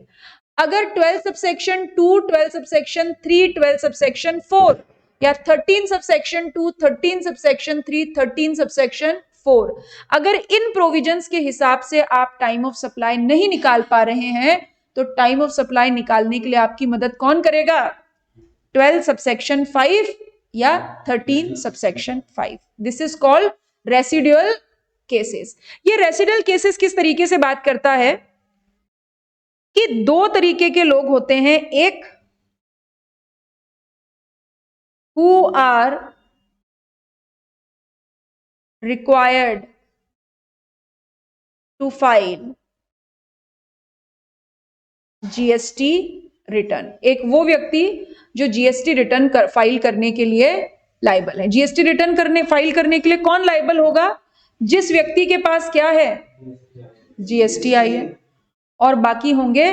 अगर 12 सबसेक्शन 2, 12 सबसेक्शन 3, 12 सबसेक्शन 4 या 13 सबसेक्शन 2, 13 सबसेक्शन 3, 13 सबसेक्शन 4, अगर इन प्रोविजंस के हिसाब से आप टाइम ऑफ सप्लाई नहीं निकाल पा रहे हैं, तो टाइम ऑफ सप्लाई निकालने के लिए आपकी मदद कौन करेगा? 12 सबसेक्शन 5 या 13 subsection 5। This is called residual cases. ये रेसिडुअल केसेस किस तरीके से बात करता है कि दो तरीके के लोग होते हैं, एक who are required to file GST return. एक वो व्यक्ति जो जीएसटी रिटर्न फाइल करने के लिए लायबल है। जीएसटी रिटर्न फाइल करने के लिए कौन लायबल होगा? जिस व्यक्ति के पास क्या है? जीएसटीआई है। और बाकी होंगे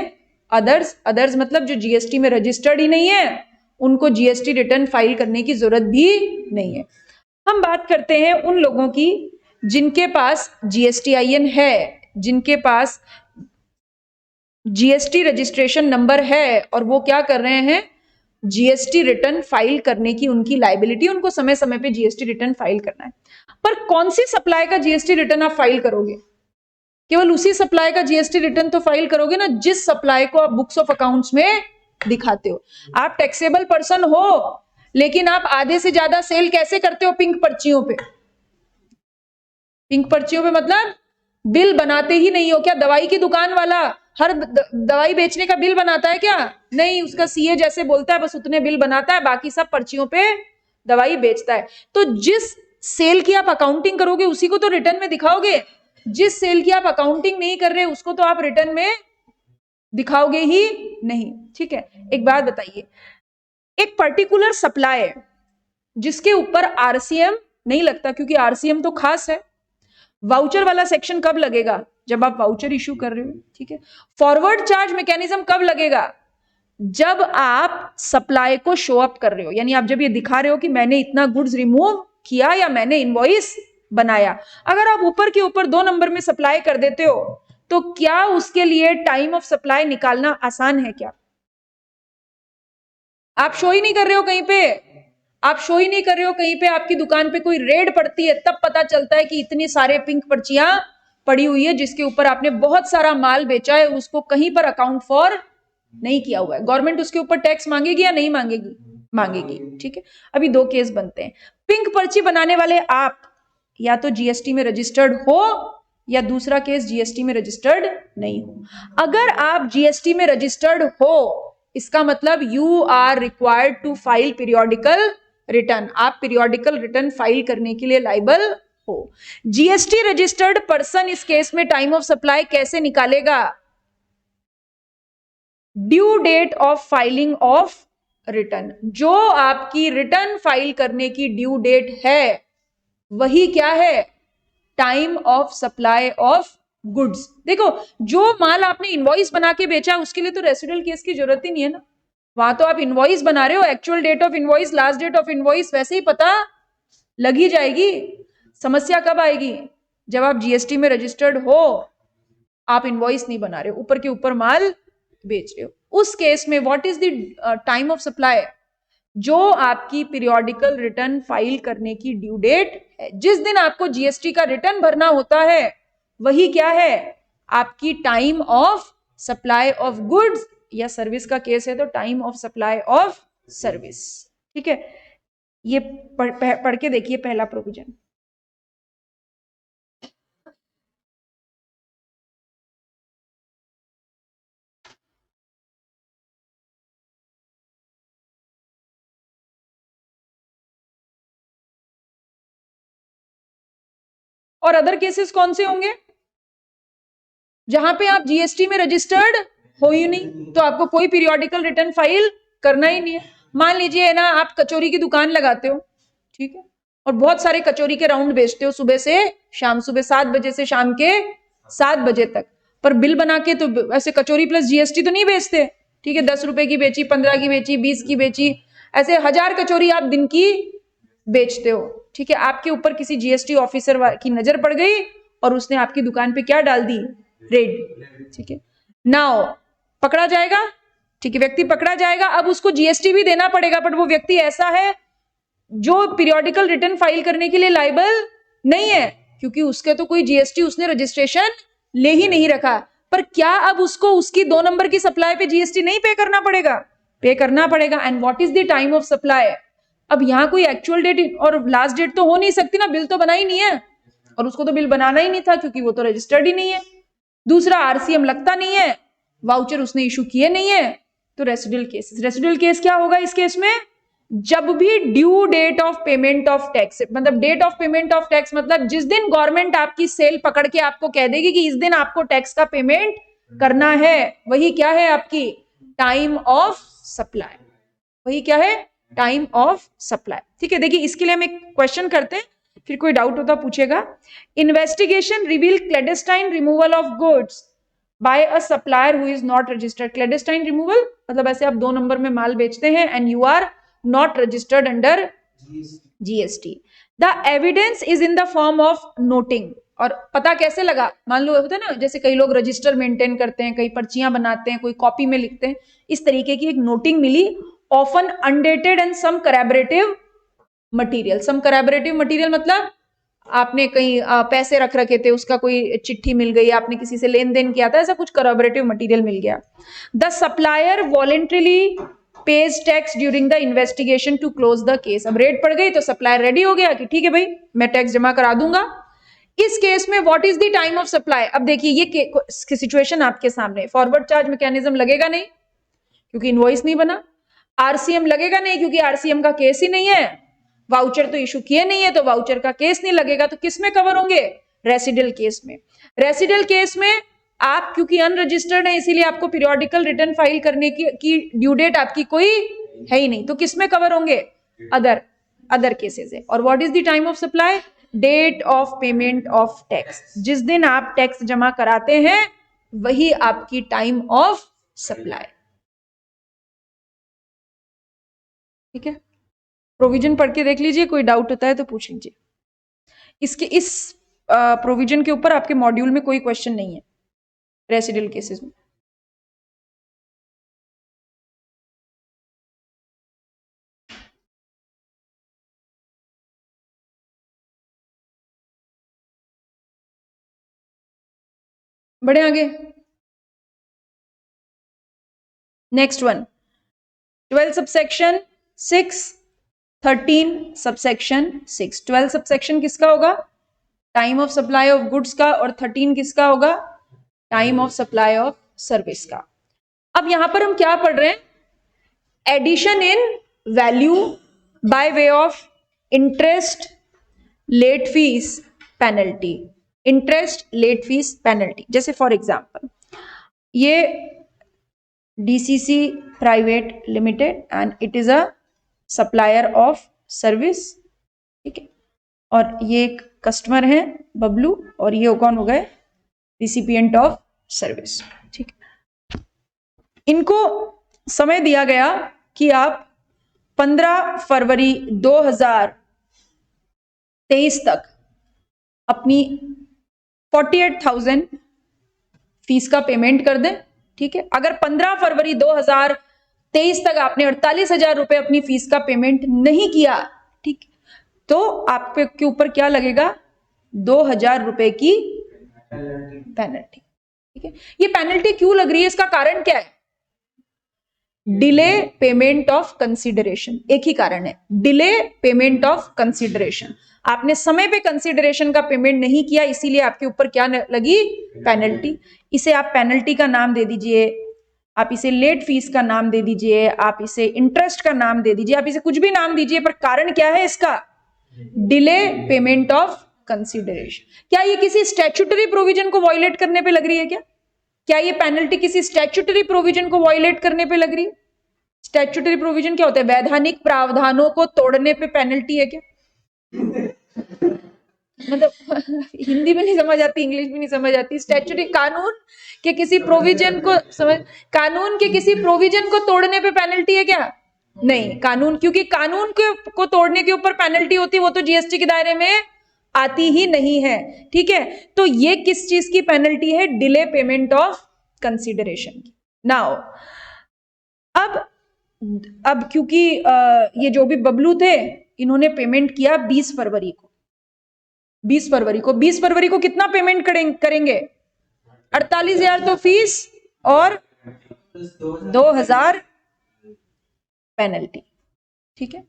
अदर्स। अदर्स मतलब जो जीएसटी में रजिस्टर्ड ही नहीं है, उनको जीएसटी रिटर्न फाइल करने की जरूरत भी नहीं है। हम बात करते हैं उन लोगों की जिनके पास जीएसटीआईएन है, जिनके पास जीएसटी रजिस्ट्रेशन नंबर है, और वो क्या कर रहे हैं? जीएसटी रिटर्न फाइल करने की उनकी लायबिलिटी, उनको समय समय पे जीएसटी रिटर्न फाइल करना है। पर कौन सी सप्लाई का जीएसटी रिटर्न आप फाइल करोगे? केवल उसी सप्लाई का जीएसटी रिटर्न तो फाइल करोगे ना जिस सप्लाई को आप बुक्स ऑफ अकाउंट्स में दिखाते हो। आप टैक्सेबल पर्सन हो, लेकिन आप आधे से ज्यादा सेल कैसे करते हो? पिंक पर्चियों पे। पिंक पर्चियों पे मतलब बिल बनाते ही नहीं हो क्या? दवाई की दुकान वाला हर दवाई बेचने का बिल बनाता है क्या? नहीं, उसका सीए जैसे बोलता है बस उतने बिल बनाता है, बाकी सब पर्चियों पे दवाई बेचता है। तो जिस सेल की आप अकाउंटिंग करोगे उसी को तो रिटर्न में दिखाओगे। जिस सेल की आप अकाउंटिंग नहीं कर रहे उसको तो आप रिटर्न में दिखाओगे ही नहीं। ठीक है, एक बात बताइए, एक पर्टिकुलर सप्लाई जिसके ऊपर आरसीएम नहीं लगता, क्योंकि आरसीएम तो खास है। वाउचर वाला सेक्शन कब लगेगा? जब आप वाउचर इश्यू कर रहे हो। ठीक है, फॉरवर्ड चार्ज मैकेनिज्म कब लगेगा? जब आप सप्लाई को शो अप कर रहे हो, यानी आप जब ये दिखा रहे हो कि मैंने इतना गुड्स रिमूव किया या मैंने इनवॉइस बनाया। अगर आप ऊपर के ऊपर 2 नंबर में सप्लाई कर देते हो, तो क्या उसके लिए टाइम ऑफ सप्लाई निकालना आसान है क्या? आप शो ही नहीं कर रहे हो कहीं पे, आप शो ही नहीं कर रहे हो कहीं पे, आपकी दुकान पे कोई रेड पड़ती है तब पता चलता है कि इतनी सारे पिंक पर्चियां पड़ी हुई है जिसके ऊपर आपने बहुत सारा माल बेचा है, उसको कहीं पर अकाउंट फॉर नहीं किया हुआ है। गवर्नमेंट उसके ऊपर टैक्स मांगेगी या नहीं मांगेगी? मांगेगी। ठीक है, अभी 2 केस बनते हैं। पिंक पर्ची बनाने वाले आप या तो जीएसटी में रजिस्टर्ड हो, या दूसरा केस जीएसटी में रजिस्टर्ड नहीं हो। अगर आप जीएसटी में रजिस्टर्ड हो, इसका मतलब you are required to file periodical return. आप पीरियोडिकल रिटर्न फाइल करने के लिए लायबल हो। जीएसटी रजिस्टर्ड पर्सन इस केस में टाइम ऑफ सप्लाई कैसे निकालेगा? Due date of filing of return. जो आपकी रिटर्न फाइल करने की ड्यू डेट है वही क्या है? Time of supply of goods. देखो, जो माल आपने इनवॉइस बना के बेचा उसके लिए तो रेसिडुअल केस की जरूरत ही नहीं है ना। वहां तो आप इनवॉइस बना रहे हो, actual date of invoice, last date of invoice वैसे ही पता लग ही जाएगी। समस्या कब आएगी? जब आप जीएसटी में रजिस्टर्ड हो, आप इनवॉइस नहीं बना रहे हो, ऊपर के ऊपर माल बेच रहे हो। उस केस में what is the time of supply? जो आपकी पीरियोडिकल रिटर्न फाइल करने की ड्यू डेट है, जिस दिन आपको जीएसटी का रिटर्न भरना होता है, वही क्या है, आपकी time of supply of goods, या सर्विस का केस है तो time of supply of service. ठीक है, ये पढ़ के देखिए पहला प्रोविजन। और अदर केसेस कौन से होंगे, जहां पे आप जीएसटी में रजिस्टर्ड हो ही नहीं, तो आपको कोई पीरियोडिकल रिटर्न फाइल करना ही नहीं है। मान लीजिए ना, आप कचौरी की दुकान लगाते हो, ठीक है, और बहुत सारे कचौरी के राउंड बेचते हो सुबह से शाम, सुबह 7 बजे से शाम के 7 बजे तक, पर बिल बना के तो ऐसे कचौरी प्लस जीएसटी तो नहीं बेचते, ठीक है, 10 रुपए की बेची, 15 की बेची, 20 की बेची, ऐसे 1000 कचौरी आप दिन की बेचते हो, ठीक है। आपके ऊपर किसी जीएसटी ऑफिसर की नजर पड़ गई और उसने आपकी दुकान पे क्या डाल दी, रेड, ठीक है, नाउ पकड़ा जाएगा, ठीक है, व्यक्ति पकड़ा जाएगा। अब उसको जीएसटी भी देना पड़ेगा, बट वो व्यक्ति ऐसा है जो पीरियोडिकल रिटर्न फाइल करने के लिए लायबल नहीं है, क्योंकि उसके तो कोई जीएसटी उसने रजिस्ट्रेशन ले ही नहीं रखा। पर क्या अब उसको उसकी 2 नंबर की सप्लाई पे जीएसटी नहीं पे करना पड़ेगा, पे करना पड़ेगा। And what is the time of supply, अब यहाँ कोई एक्चुअल डेट और लास्ट डेट तो हो नहीं सकती ना, बिल तो बना ही नहीं है, और उसको तो बिल बनाना ही नहीं था क्योंकि वो तो रजिस्टर्ड ही नहीं है। दूसरा, आरसीएम लगता नहीं है, वाउचर उसने इशू किए नहीं है, तो रेसिडुअल केसेस। रेसिडुअल केस क्या होगा इस केस में, जब भी due date of payment of tax, मतलब date of payment of tax मतलब जिस दिन गवर्नमेंट आपकी सेल पकड़ के आपको कह देगी कि इस दिन आपको टैक्स का पेमेंट करना है, वही क्या है आपकी टाइम ऑफ सप्लाई, वही क्या है टाइम ऑफ सप्लाई। ठीक है, देखिए इसके लिए हम एक क्वेश्चन करते हैं, फिर कोई डाउट होता पूछेगा। Investigation reveal clandestine removal of goods by a supplier who is not registered. Clandestine removal मतलब ऐसे आप 2 नंबर में माल बेचते हैं and you are not registered under GST. The evidence is in the form of noting. और पता कैसे लगा, मान लो होता है ना, जैसे कई लोग रजिस्टर मेंटेन करते हैं, कई पर्चियां बनाते हैं, कोई कॉपी में लिखते हैं, इस तरीके की एक नोटिंग मिली, often undated and some corroborative material. Some corroborative material मतलब आपने कहीं पैसे रख रखे थे, उसका कोई चिट्ठी मिल गई, आपने किसी से लेन देन किया था, ऐसा कुछ करैबोरेटिव मटेरियल मिल गया। The supplier voluntarily pays tax during the investigation to close the case. अब रेड पड़ गई तो सप्लायर रेडी हो गया कि ठीक है भाई मैं टैक्स जमा करा दूंगा। इस केस में what is the time of supply, अब देखिए ये सिचुएशन आपके सामने, फॉरवर्ड चार्ज मैकेनिज्म लगेगा नहीं क्योंकि इनवॉइस नहीं बना, आरसीएम लगेगा नहीं क्योंकि आरसीएम का केस ही नहीं है, वाउचर तो इशू किए नहीं है तो वाउचर का केस नहीं लगेगा, तो किस में कवर होंगे, रेसिडुअल केस में। रेसिडुअल केस में आप क्योंकि अनरजिस्टर्ड है इसीलिए आपको पीरियोडिकल रिटर्न फाइल करने की ड्यू डेट आपकी कोई है ही नहीं, तो किस में कवर होंगे, अदर केसेस है। और what is the time of supply, date of payment of tax, जिस दिन आप टैक्स जमा कराते हैं वही आपकी टाइम ऑफ सप्लाई। ठीक है, प्रोविजन पढ़ के देख लीजिए, कोई डाउट होता है तो पूछ लीजिए। इस प्रोविजन के ऊपर आपके मॉड्यूल में कोई क्वेश्चन नहीं है रेसिडुअल केसेस में। बढ़े आगे, next one 12 subsection 6, 13 subsection 6। 12 subsection किसका होगा, time of supply of goods का, और 13 किसका होगा, time of supply of service का। अब यहां पर हम क्या पढ़ रहे हैं, addition in value by way of interest, late fees, penalty. Interest, late fees, penalty. जैसे फॉर एग्जांपल ये DCC private limited and it is a supplier of service, ठीक है, और ये एक कस्टमर है बबलू, और ये कौन हो गए, रिसिपिएंट ऑफ सर्विस, ठीक है। इनको समय दिया गया कि आप 15 फरवरी 2023 तक अपनी 48,000 फीस का पेमेंट कर दें, ठीक है। अगर 15 फरवरी 2023 23 तक आपने 48,000 रुपए अपनी फीस का पेमेंट नहीं किया, ठीक, तो आपके ऊपर क्या लगेगा, 2,000 रुपए की पेनल्टी। ठीक है, ये पेनल्टी क्यों लग रही है, इसका कारण क्या है, डिले पेमेंट ऑफ कंसीडरेशन, एक ही कारण है, डिले पेमेंट ऑफ कंसीडरेशन। आपने समय पे कंसीडरेशन का पेमेंट नहीं किया, इसीलिए आपके ऊपर क्या लगी, पेनल्टी। इसे आप पेनल्टी का नाम दे दीजिए, आप इसे लेट फीस का नाम दे दीजिए, आप इसे इंटरेस्ट का नाम दे दीजिए, आप इसे कुछ भी नाम दीजिए, पर कारण क्या है इसका, डिले पेमेंट ऑफ कंसीडरेशन। क्या ये किसी स्टैट्यूटरी प्रोविजन को वॉयलेट करने पे लग रही है क्या ये पेनल्टी किसी स्टैट्यूटरी प्रोविजन को वॉयलेट करने पे लग रही है? स्टैट्यूटरी प्रोविजन क्या होता है, वैधानिक प्रावधानों को तोड़ने पे पेनल्टी है क्या? मतलब हिंदी में नहीं समझ आती, इंग्लिश में नहीं समझ आती। स्टैट्यूटरी कानून के किसी प्रोविजन को कानून के किसी प्रोविजन को तोड़ने पे पेनल्टी है क्या? नहीं, कानून, क्योंकि कानून को तोड़ने के ऊपर पेनल्टी होती है, वो तो जीएसटी के दायरे में आती ही नहीं है। ठीक है, तो ये किस चीज की पेनल्टी है, डिले पेमेंट ऑफ कंसीडरेशन की। नाउ अब क्योंकि ये जो भी बबलू थे इन्होंने पेमेंट किया 20 फरवरी को, 20 फरवरी को कितना पेमेंट करेंगे, 48,000 तो फीस और 2,000 पेनल्टी। ठीक है,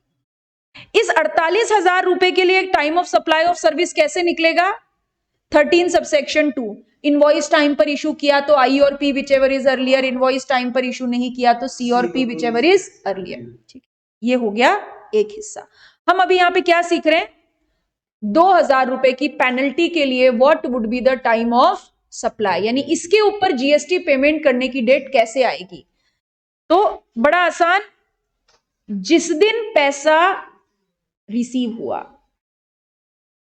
इस 48,000 रुपए के लिए एक time of supply of service कैसे निकलेगा, 13 सबसेक्शन 2, इनवॉइस टाइम पर इशू किया तो आई और P whichever is earlier, invoice time पर इशू नहीं किया तो सी और P whichever is earlier. ठीक, ये हो गया एक हिस्सा। हम अभी यहां पे क्या सीख रहे हैं, 2,000 रुपए की पेनल्टी के लिए what would be the time of supply, यानी इसके ऊपर जीएसटी पेमेंट करने की डेट कैसे आएगी। तो बड़ा आसान, जिस दिन पैसा रिसीव हुआ,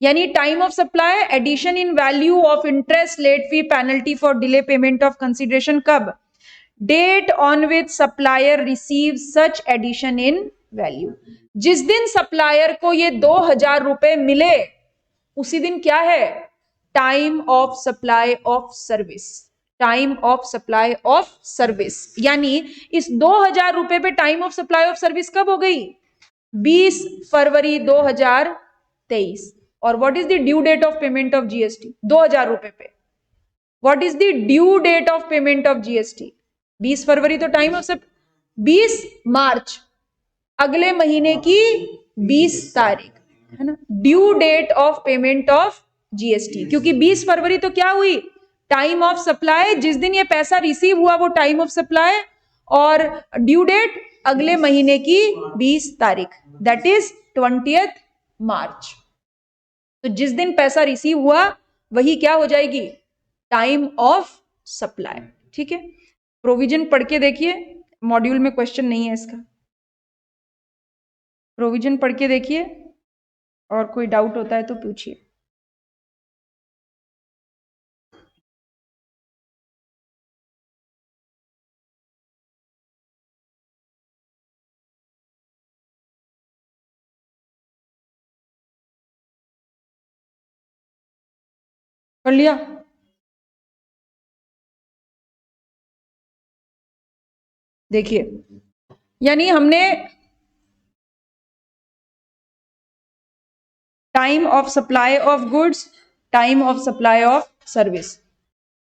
यानी time of supply addition in value of interest, late fee, penalty for delay payment of consideration कब, date on which supplier receive such addition in value. जिस दिन सप्लायर को ये 2,000 रुपए मिले उसी दिन क्या है, time of supply of service, time of supply of service. यानी इस 2,000 रुपए पे time of supply of service कब हो गई, 20 फरवरी 2023। और what is the due date of payment of GST, 2,000 रुपए पे what is the due date of payment of GST, 20 फरवरी तो टाइम ऑफ 20 मार्च, अगले महीने की 20 तारीख है ना, due date of payment of GST. क्योंकि 20 फरवरी तो क्या हुई, टाइम ऑफ सप्लाई, जिस दिन ये पैसा रिसीव हुआ वो टाइम ऑफ सप्लाई, और ड्यू डेट अगले महीने की 20 तारीख, दैट इज 20th मार्च। तो जिस दिन पैसा रिसीव हुआ वही क्या हो जाएगी, टाइम ऑफ सप्लाई। ठीक है, प्रोविजन पढ़ के देखिए, मॉड्यूल में क्वेश्चन नहीं है इसका, प्रोविजन पढ़ के देखिए और कोई डाउट होता है तो पूछिए। पढ़ लिया, देखिए, यानी हमने time of supply of goods, time of supply of service,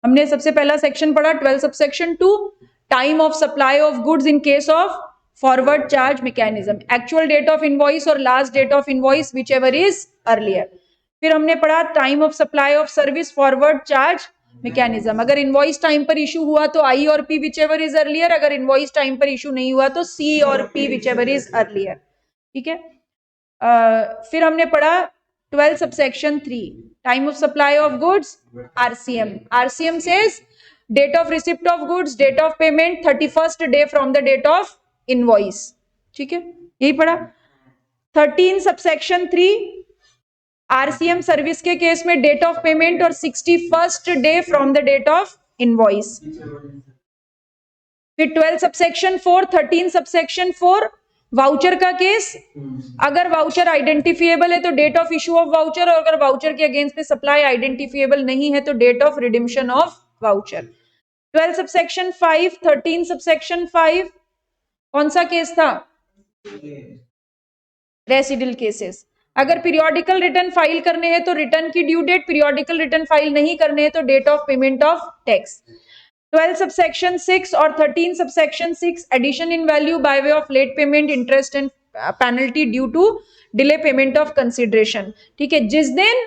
हमने सबसे पहला सेक्शन पढ़ा 12 subsection 2, time of supply of goods in case of forward charge mechanism, actual date of invoice or last date of invoice whichever is earlier. फिर हमने पढ़ा time of supply of service forward charge mechanism, अगर invoice time पर issue हुआ तो I और P whichever is earlier, अगर invoice time पर इशू नहीं हुआ तो सी और P whichever is earlier. ठीक है, फिर हमने पढ़ा 12 subsection 3, time of supply of goods, RCM, RCM says date of receipt of goods, date of payment 31st day from the date of invoice. ठीक है, यही पढ़ा। 13 सबसेक्शन 3, आरसीएम सर्विस के केस में डेट ऑफ पेमेंट और 61st day from the date of invoice. फिर 12 subsection 4, 13 subsection 4, voucher का case, अगर वाउचर आइडेंटिफिएबल है तो date of issue of voucher, और अगर वाउचर के अगेंस्ट में सप्लाई आइडेंटिफिएबल नहीं है तो date of redemption of voucher. 12 subsection 5, 13 subsection 5, कौन सा केस था? Residual cases. अगर पीरियोडिकल रिटर्न फाइल करने हैं तो रिटर्न की due date, periodical return file नहीं करने हैं तो date of payment of tax. 12 subsection 6 और 13 subsection 6 addition in value by way of late payment, interest and penalty due to delay payment of consideration. ठीक है, जिस दिन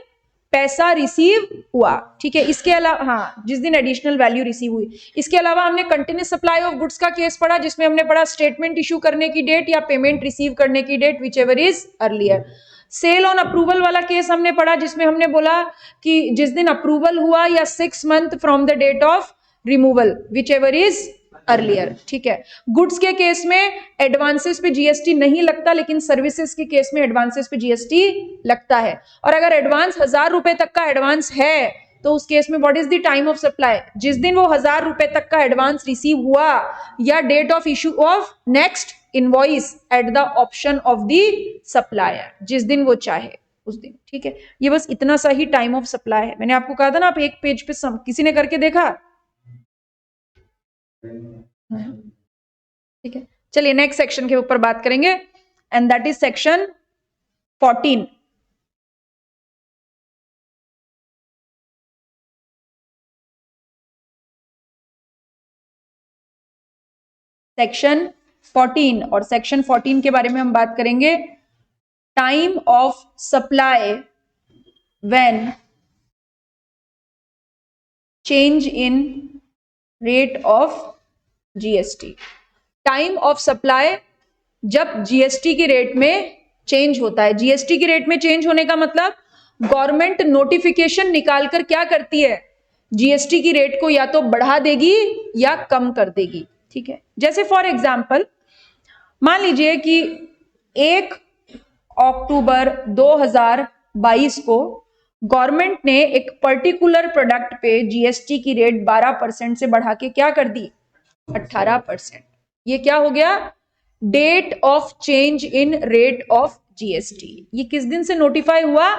पैसा रिसीव हुआ, ठीक है, इसके अलावा हाँ जिस दिन एडिशनल वैल्यू रिसीव हुई। इसके अलावा हमने कंटिन्यूस सप्लाई ऑफ गुड्स का केस पढ़ा, जिसमें हमने पढ़ा स्टेटमेंट इशू करने की डेट या पेमेंट रिसीव करने की date, whichever is earlier. Sale on approval वाला केस हमने पढ़ा, जिसमें हमने बोला कि जिस दिन अप्रूवल हुआ या 6 month from the date of removal, whichever is earlier. ठीक है, गुड्स के केस में एडवांसेस पे जीएसटी नहीं लगता, लेकिन सर्विसेज के केस में एडवांसेस पे जीएसटी लगता है। और अगर एडवांस 1000 रुपए तक का एडवांस है तो उस केस में what is the time of supply? जिस दिन वो 1000 रुपए तक का एडवांस रिसीव हुआ या date of issue of next invoice at the option of the supplier, जिस दिन वो चाहे उस दिन। ठीक है, ये बस इतना सा ही टाइम ऑफ सप्लाई है। मैंने आपको कहा था ना, आप एक पेज पे किसी ने करके देखा? ठीक है, चलिए नेक्स्ट सेक्शन के ऊपर बात करेंगे, and that is section 14। Section 14, और सेक्शन 14 के बारे में हम बात करेंगे time of supply when change in rate of GST. Time of supply जब जीएसटी की रेट में चेंज होता है। जीएसटी की रेट में चेंज होने का मतलब गवर्नमेंट नोटिफिकेशन निकालकर क्या करती है? जीएसटी की रेट को या तो बढ़ा देगी या कम कर देगी। ठीक है, जैसे फॉर एग्जांपल मान लीजिए कि 1 अक्टूबर 2022 को गवर्नमेंट ने एक पर्टिकुलर प्रोडक्ट पे जीएसटी की रेट 12% से बढ़ा के क्या कर दी? 18%। ये क्या हो गया? Date of change in rate of GST. ये किस दिन से नोटिफाई हुआ?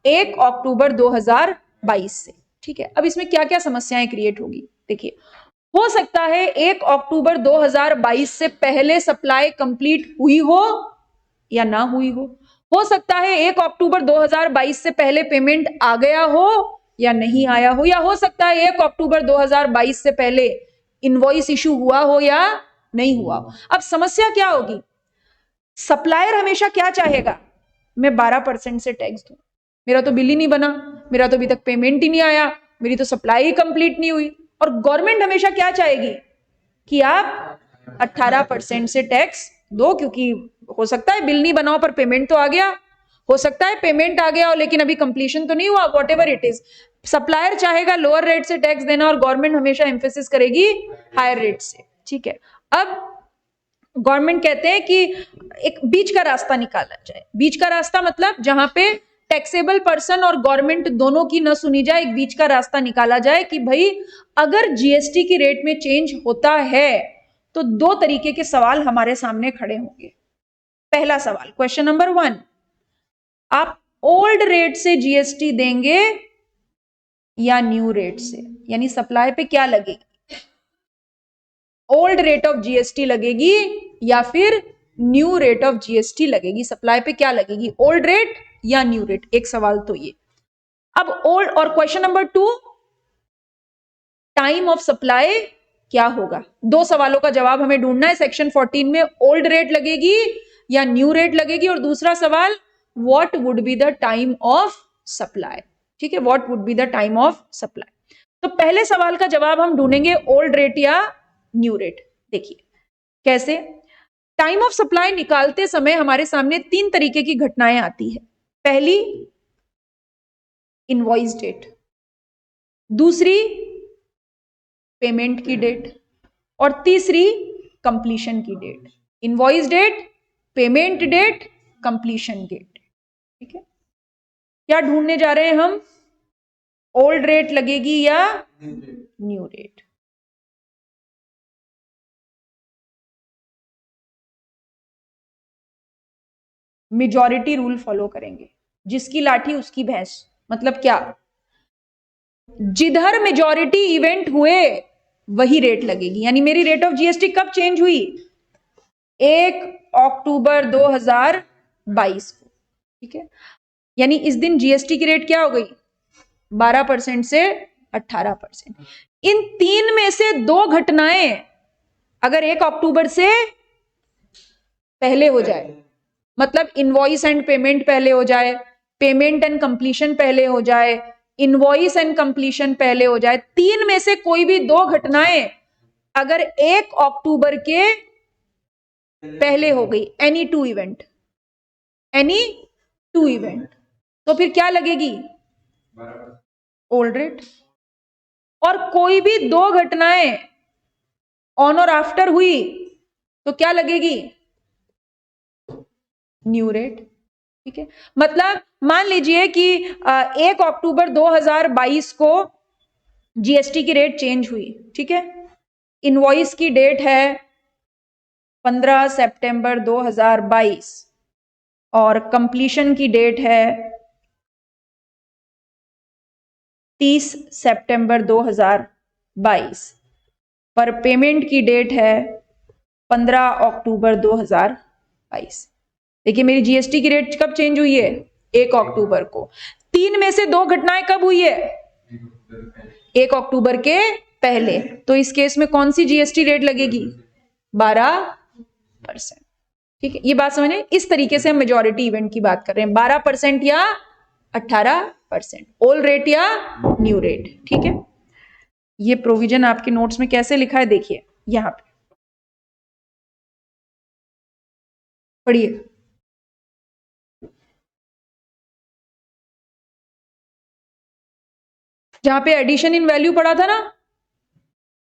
1 अक्टूबर 2022 से। ठीक है, अब इसमें क्या क्या समस्याएं क्रिएट होगी देखिए। हो सकता है 1 अक्टूबर 2022 से पहले सप्लाई कंप्लीट हुई हो या ना हुई हो सकता है 1 अक्टूबर 2022 से पहले पेमेंट आ गया हो या नहीं आया हो, या हो सकता है 1 अक्टूबर 2022 से पहले इनवॉइस इशू हुआ हो या नहीं हुआ हो। अब समस्या क्या होगी? सप्लायर हमेशा क्या चाहेगा? मैं 12% से टैक्स दूं, मेरा तो बिल ही नहीं बना, मेरा तो अभी तक पेमेंट ही नहीं आया, मेरी तो सप्लाई ही कंप्लीट नहीं हुई। और गवर्नमेंट हमेशा क्या चाहेगी? कि आप 18% से टैक्स दो, क्योंकि हो सकता है बिल नहीं बनाओ पर पेमेंट तो आ गया, हो सकता है पेमेंट आ गया हो लेकिन अभी कंप्लीशन तो नहीं हुआ, what ever it is. Supplier चाहेगा लोअर रेट से टैक्स देना और गवर्नमेंट हमेशा एम्फेसिस करेगी हायर रेट से। ठीक है, अब गवर्नमेंट कहते हैं कि एक बीच का रास्ता निकाला जाए। बीच का रास्ता मतलब जहां पे टैक्सेबल पर्सन और गवर्नमेंट दोनों की न सुनी जाए, एक बीच का रास्ता निकाला जाए कि भाई अगर जीएसटी की रेट में चेंज होता है तो 2 तरीके के सवाल हमारे सामने खड़े होंगे। पहला सवाल, क्वेश्चन नंबर 1, आप ओल्ड रेट से जीएसटी देंगे या न्यू रेट से? यानी सप्लाई पे क्या लगेगी? ओल्ड रेट ऑफ जीएसटी लगेगी या फिर न्यू रेट ऑफ जीएसटी लगेगी? सप्लाई पे क्या लगेगी, ओल्ड रेट या न्यू रेट? एक सवाल तो ये। अब ओल्ड, और question number 2, time of supply क्या होगा? 2 सवालों का जवाब हमें ढूंढना है सेक्शन 14 में। ओल्ड रेट लगेगी या न्यू रेट लगेगी? और दूसरा सवाल, what would be the time of supply? ठीक है, what would be the time of supply? तो पहले सवाल का जवाब हम ढूंढेंगे ओल्ड रेट या न्यू रेट। देखिए कैसे। टाइम ऑफ सप्लाई निकालते समय हमारे सामने 3 तरीके की घटनाएं आती है। पहली, इनवॉइस डेट, दूसरी पेमेंट की डेट, और तीसरी कंप्लीशन की date. Invoice date, payment date, completion date. ठीक है, क्या ढूंढने जा रहे हैं हम? ओल्ड रेट लगेगी या new rate? Majority rule follow करेंगे, जिसकी लाठी उसकी भैंस। मतलब क्या? जिधर मेजॉरिटी इवेंट हुए वही रेट लगेगी। यानी मेरी रेट ऑफ जीएसटी कब चेंज हुई? 1 अक्टूबर 2022 को, ठीक है। यानी इस दिन जीएसटी की रेट क्या हो गई, 12% से 18%। इन तीन में से दो घटनाएं अगर 1 अक्टूबर से पहले हो जाए, मतलब इनवॉइस एंड पेमेंट पहले हो जाए, पेमेंट एंड कंप्लीशन पहले हो जाए, इनवॉइस एंड कंप्लीशन पहले हो जाए, तीन में से कोई भी दो घटनाएं अगर 1 अक्टूबर के पहले हो गई, एनी टू इवेंट, तो फिर क्या लगेगी, ओल्ड रेट। और कोई भी दो घटनाएं ऑन और आफ्टर हुई तो क्या लगेगी, न्यू रेट, ठीक है। मतलब मान लीजिए कि 1 अक्टूबर 2022 को जीएसटी की रेट चेंज हुई, ठीक है। इनवॉइस की डेट है 15 सितंबर 2022 और कंप्लीशन की डेट है 30 सितंबर 2022, पर पेमेंट की डेट है 15 अक्टूबर 2022। देखिए मेरी जीएसटी की रेट कब चेंज हुई है, 1 अक्टूबर को। तीन में से दो घटनाएं कब हुई है, 1 अक्टूबर के पहले। तो इस केस में कौन सी जीएसटी रेट लगेगी, 12%, ठीक है। ये बात समझे, इस तरीके से हम मेजॉरिटी इवेंट की बात कर रहे हैं, 12% या 18%, ओल्ड रेट या न्यू रेट, ठीक है। ये प्रोविजन आपके नोट्स में कैसे लिखा है देखिए, यहां पे पढ़िए। जहां पे एडिशन इन वैल्यू पढ़ा था ना,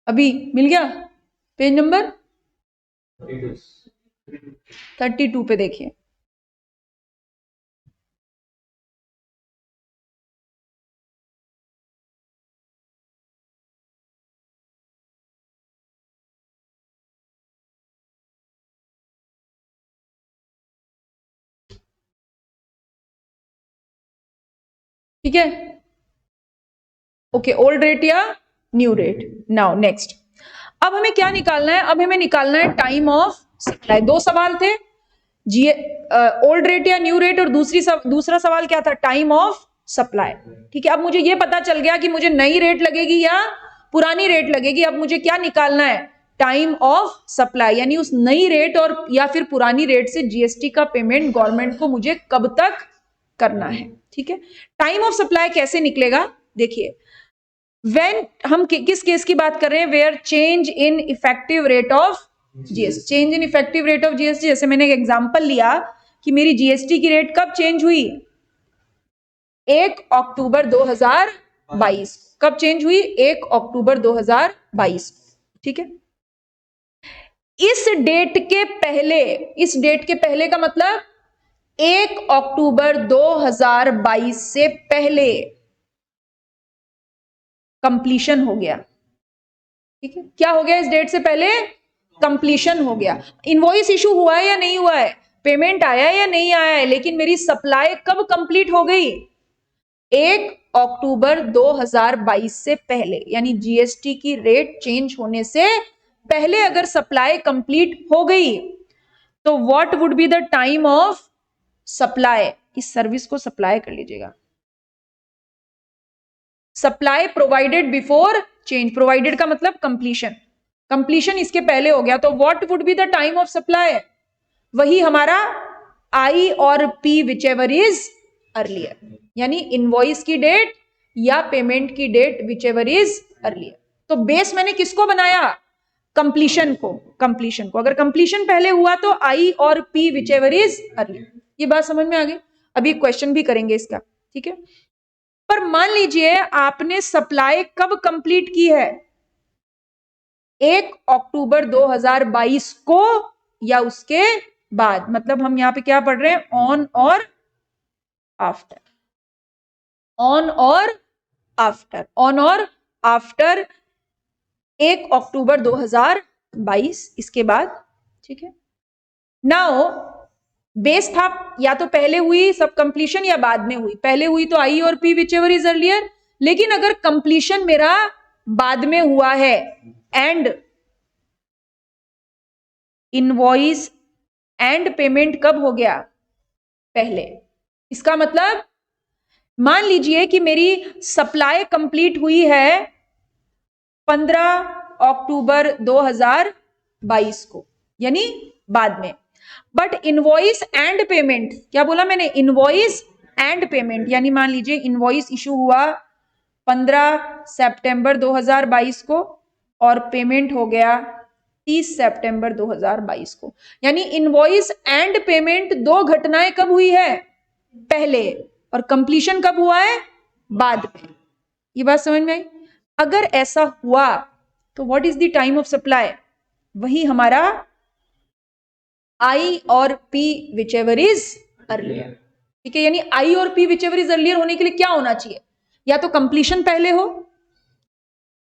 अभी मिल गया, पेज नंबर 32 पे देखिए। ठीक है, ओके, ओल्ड रेट या न्यू रेट। नाउ नेक्स्ट, अब हमें क्या निकालना है, अब हमें निकालना है टाइम ऑफ सप्लाई। दो सवाल थे, ओल्ड रेट या न्यू रेट, और दूसरा सवाल क्या था, टाइम ऑफ सप्लाई, ठीक है। अब मुझे ये पता चल गया कि मुझे नई रेट लगेगी या पुरानी रेट लगेगी। अब मुझे क्या निकालना है, टाइम ऑफ सप्लाई, यानी उस नई रेट और या फिर पुरानी रेट से जीएसटी का पेमेंट गवर्नमेंट को मुझे कब तक करना है, ठीक है। टाइम ऑफ सप्लाई कैसे निकलेगा, देखिए, व्हेन हम किस केस की बात कर रहे हैं, where change in effective rate of GST, change in effective rate of GST. जैसे मैंने एक एग्जांपल लिया कि मेरी जीएसटी की रेट कब चेंज हुई, 1 अक्टूबर 2022। कब चेंज हुई, 1 अक्टूबर 2022, ठीक है। इस डेट के पहले, इस डेट के पहले का मतलब 1 अक्टूबर 2022 से पहले कंप्लीशन हो गया, ठीक है। क्या हो गया, इस डेट से पहले कंप्लीशन हो गया। इनवॉइस इशू हुआ है या नहीं हुआ है, पेमेंट आया है या नहीं आया है, लेकिन मेरी सप्लाई कब कंप्लीट हो गई, 1 अक्टूबर 2022 से पहले, यानी जीएसटी की रेट चेंज होने से पहले अगर सप्लाई कंप्लीट हो गई तो what would be the time of supply. इस सर्विस को सप्लाई कर लीजिएगा, supply provided before change, provided का मतलब कंप्लीशन, कंप्लीशन इसके पहले हो गया, तो what would be the time of supply, वही हमारा आई और P whichever is earlier, यानी इनवॉइस की डेट या पेमेंट की date whichever is earlier. तो बेस मैंने किसको बनाया, कंप्लीशन को, कंप्लीशन को। अगर कंप्लीशन पहले हुआ तो आई और P whichever is earlier. ये बात समझ में आ गई। अभी क्वेश्चन भी करेंगे इसका, ठीक है। पर मान लीजिए आपने सप्लाई कब कंप्लीट की है, 1 अक्टूबर 2022 को या उसके बाद, मतलब हम यहां पे क्या पढ़ रहे हैं, ऑन और आफ्टर, ऑन और आफ्टर, ऑन और आफ्टर 1 अक्टूबर 2022, इसके बाद, ठीक है। नाउ बेस था, या तो पहले हुई सब कंप्लीशन या बाद में हुई, पहले हुई तो आई और P whichever is earlier, लेकिन अगर कंप्लीशन मेरा बाद में हुआ है एंड इनवॉइस एंड पेमेंट कब हो गया? पहले। इसका मतलब मान लीजिए कि मेरी सप्लाई कंप्लीट हुई है 15 अक्टूबर 2022 को, यानी बाद में, बट इनवॉइस एंड पेमेंट, क्या बोला मैंने? इनवॉइस एंड पेमेंट, यानी मान लीजिए इनवॉइस इशू हुआ 15 सितंबर 2022 को और पेमेंट हो गया 30 सितंबर 2022 को, यानी इनवॉइस एंड पेमेंट दो घटनाएं कब हुई है? पहले, और कंप्लीशन कब हुआ है? बाद में। ये बात समझ में आई? अगर ऐसा हुआ तो what is the time of supply? वही हमारा आई और P whichever is earlier. ठीक है, यानी आई और P whichever is earlier होने के लिए क्या होना चाहिए? या तो कंप्लीशन पहले हो,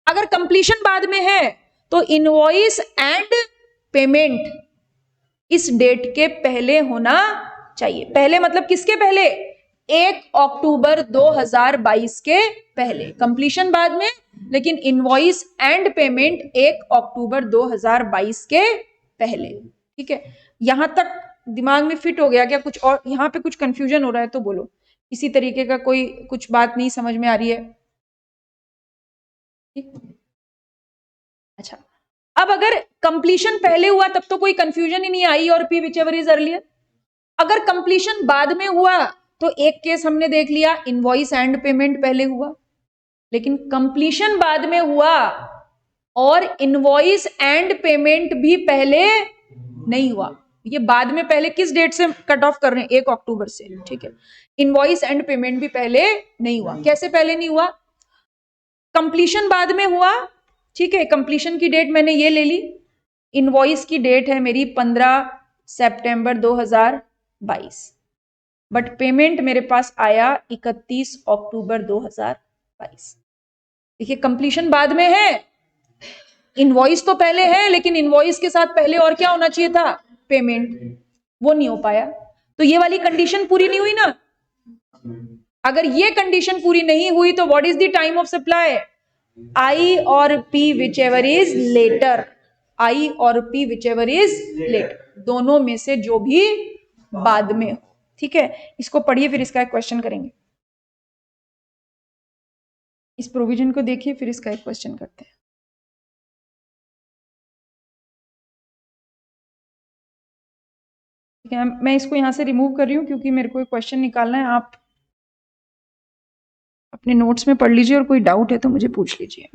अगर कंप्लीशन बाद में है तो इनवॉइस एंड पेमेंट इस डेट के पहले होना चाहिए। पहले मतलब किसके पहले? 1 अक्टूबर 2022 के पहले। कंप्लीशन बाद में, लेकिन इनवॉइस एंड पेमेंट 1 अक्टूबर 2022 के पहले। ठीक है, यहां तक दिमाग में फिट हो गया क्या? कुछ और यहां पे कुछ कंफ्यूजन हो रहा है तो बोलो। इसी तरीके का कोई कुछ बात नहीं समझ में आ रही है? ठीक, अच्छा, अब अगर कंप्लीशन पहले हुआ तब तो कोई कंफ्यूजन ही नहीं आई और P whichever is earlier. अगर कंप्लीशन बाद में हुआ तो एक केस हमने देख लिया, इनवॉइस एंड पेमेंट पहले हुआ, लेकिन कंप्लीशन बाद में हुआ और इनवॉइस एंड पेमेंट भी पहले नहीं हुआ। ये बाद में पहले किस डेट से कट ऑफ कर रहे हैं? 1 अक्टूबर से। ठीक है, इनवॉइस एंड पेमेंट भी पहले नहीं हुआ। कैसे पहले नहीं हुआ? कंप्लीशन बाद में हुआ। ठीक है, कंप्लीशन की डेट मैंने ये ले ली, इनवॉइस की डेट है मेरी 15 सितंबर 2022, बट पेमेंट मेरे पास आया 31 अक्टूबर 2022। देखिए, कंप्लीशन बाद में है, इनवॉइस तो पहले है, लेकिन इनवॉइस के साथ पहले और क्या होना चाहिए था? पेमेंट। वो नहीं हो पाया, तो ये वाली कंडीशन पूरी नहीं हुई ना। अगर ये कंडीशन पूरी नहीं हुई तो what is the time of supply? I और P whichever is later. I और P whichever is later, दोनों में से जो भी बाद में हो। ठीक है, इसको पढ़िए, फिर इसका एक क्वेश्चन करेंगे। इस प्रोविजन को देखिए, फिर इसका एक क्वेश्चन करते हैं। ठीक है, मैं इसको यहां से रिमूव कर रही हूं क्योंकि मेरे को एक क्वेश्चन निकालना है। आप अपने नोट्स में पढ़ लीजिए और कोई डाउट है तो मुझे पूछ लीजिए।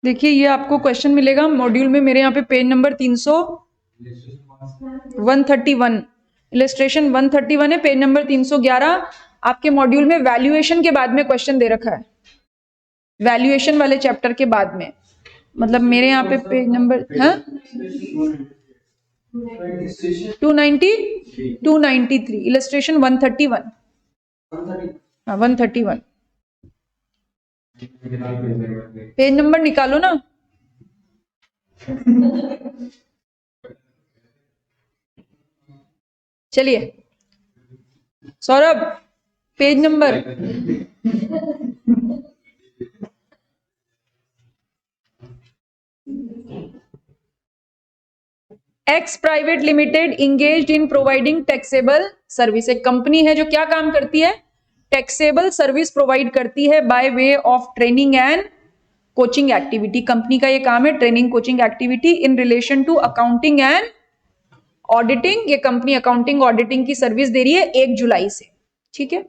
देखिए, ये आपको क्वेश्चन मिलेगा मॉड्यूल में, मेरे यहाँ पे पेज नंबर 131, इलस्ट्रेशन 131 है, पेज नंबर 311। आपके मॉड्यूल में वैल्यूएशन के बाद में क्वेश्चन दे रखा है, वैल्यूएशन वाले चैप्टर के बाद में। मतलब मेरे यहाँ पे पेज नंबर 293, इलस्ट्रेशन 131। हाँ, 131 पेज नंबर निकालो ना। चलिए Saurabh, page number. X private limited engaged in providing taxable service. एक कंपनी है जो क्या काम करती है? टैक्सेबल सर्विस प्रोवाइड करती है by way of training and coaching activity. Company का ये काम है, training coaching activity in relation to accounting and auditing. ये कंपनी अकाउंटिंग ऑडिटिंग की सर्विस दे रही है 1 जुलाई से। ठीक है,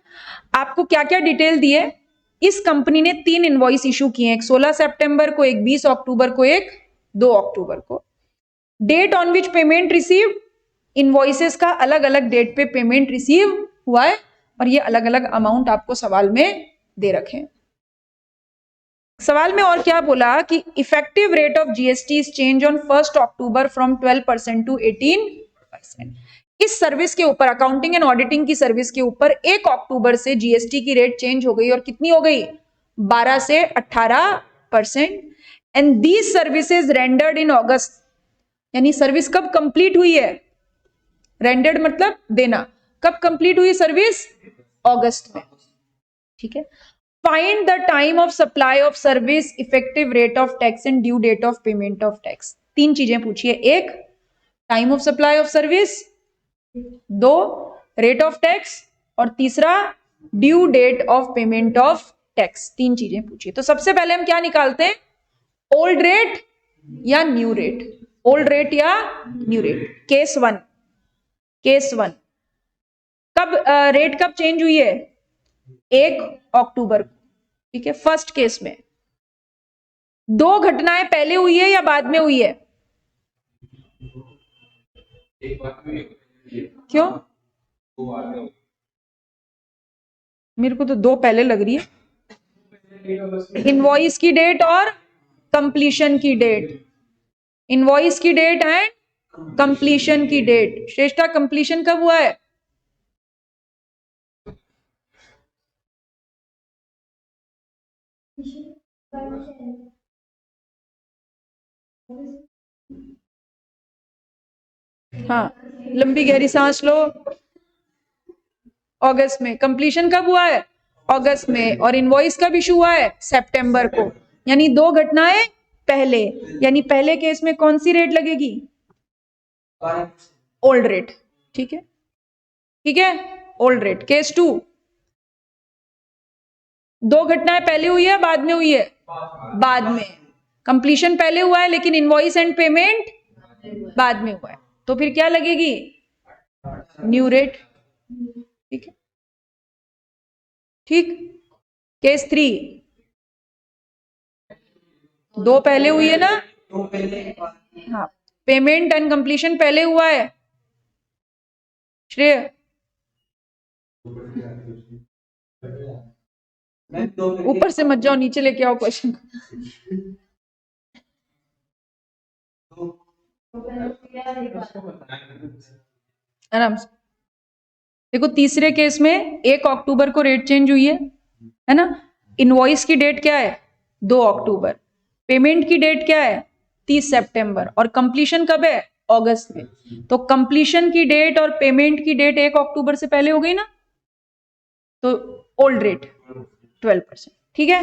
आपको क्या क्या डिटेल दी है? इस कंपनी ने 3 इनवॉइस इशू किए हैं, एक 16 सितंबर को, एक 20 अक्टूबर को, एक 2 अक्टूबर को। Date on which payment received invoices का अलग अलग डेट पे पेमेंट रिसीव हुआ है और ये अलग अलग अमाउंट आपको सवाल में दे रखे हैं। सवाल में और क्या बोला कि effective rate of GST is change on 1 October from 12% to 18%। इस सर्विस के ऊपर, अकाउंटिंग एंड ऑडिटिंग की सर्विस के ऊपर 1 अक्टूबर से जीएसटी की रेट चेंज हो गई और कितनी हो गई? 12 से 18%। And these services rendered in August, यानी सर्विस कब कंप्लीट हुई है? रेंडर्ड मतलब देना। कब कंप्लीट हुई सर्विस? अगस्त में। ठीक है। Find the time of supply of service, effective rate of tax and due date of payment of tax. 3 चीजें पूछिए। 1 time of supply of service, 2 rate of tax, और तीसरा due date of payment of tax. 3 चीजें पूछिए। तो सबसे पहले हम क्या निकालते हैं? ओल्ड रेट या न्यू रेट? ओल्ड रेट या न्यू रेट? केस 1 कब रेट कब चेंज हुई है? 1 अक्टूबर को। ठीक है। फर्स्ट केस में 2 घटनाएं पहले हुई है या बाद में हुई है? क्यों? मेरे को तो 2 पहले लग रही है। इनवॉइस की डेट और कंप्लीशन की डेट। इनवॉइस की डेट एंड कंप्लीशन की डेट। श्रेष्ठा, कंप्लीशन कब हुआ है? हाँ, लंबी गहरी सांस लो। अगस्त में। कंप्लीशन कब हुआ है? अगस्त में। और इनवॉइस कब इशू हुआ है? सितंबर को। यानी 2 घटनाएं पहले। यानी पहले केस में कौन सी रेट लगेगी? Old rate. ठीक है, ठीक है, ओल्ड रेट। केस 2 2 घटनाएं पहले हुई है बाद में हुई है? बाद में। कंप्लीशन पहले हुआ है लेकिन इनवॉइस एंड पेमेंट बाद में हुआ है, तो फिर क्या लगेगी? New rate. ठीक है, ठीक। केस 3 2 पहले हुई है ना? हाँ, पेमेंट एंड कंप्लीशन पहले हुआ है। श्रेय, ऊपर से मत जाओ, नीचे लेके आओ क्वेश्चन। आराम से देखो। तीसरे केस में 1 अक्टूबर को रेट चेंज हुई है ना? इनवॉइस की डेट क्या है? 2 अक्टूबर। पेमेंट की डेट क्या है? 30 सितंबर। और कंप्लीशन कब है? अगस्त में। तो कंप्लीशन की डेट और पेमेंट की डेट 1 अक्टूबर से पहले हो गई ना, तो ओल्ड रेट 12%। ठीक है,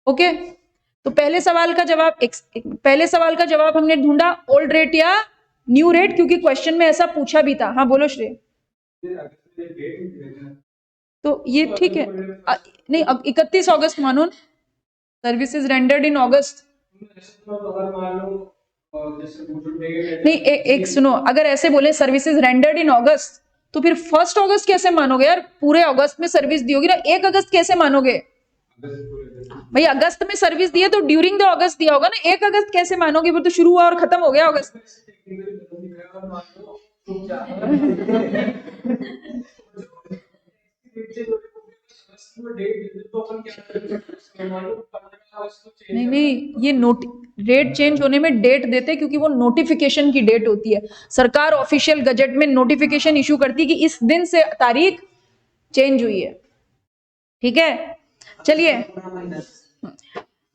ओके। तो पहले सवाल का जवाब हमने ढूंढा ओल्ड रेट या न्यू रेट, क्योंकि क्वेश्चन में ऐसा पूछा भी था। हाँ बोलो श्रेय। तो ये ठीक है। नहीं, अब 31 अगस्त मानो। सर्विसेज रेंडर्ड इन अगस्त। नहीं, एक सुनो, अगर ऐसे बोले सर्विसेज रेंडर्ड इन अगस्त, तो फिर 1 अगस्त कैसे मानोगे यार? पूरे अगस्त में सर्विस दी होगी ना, 1 अगस्त कैसे मानोगे भाई? अगस्त में सर्विस दी है तो ड्यूरिंग द अगस्त दिया होगा ना, 1 अगस्त कैसे मानोगे? वो तो शुरू हुआ और खत्म हो गया अगस्त। नहीं नहीं, ये रेट चेंज होने में डेट देते क्योंकि वो नोटिफिकेशन की डेट होती है। सरकार ऑफिशियल गजट में नोटिफिकेशन इशू करती है कि इस दिन से तारीख चेंज हुई है। ठीक है, चलिए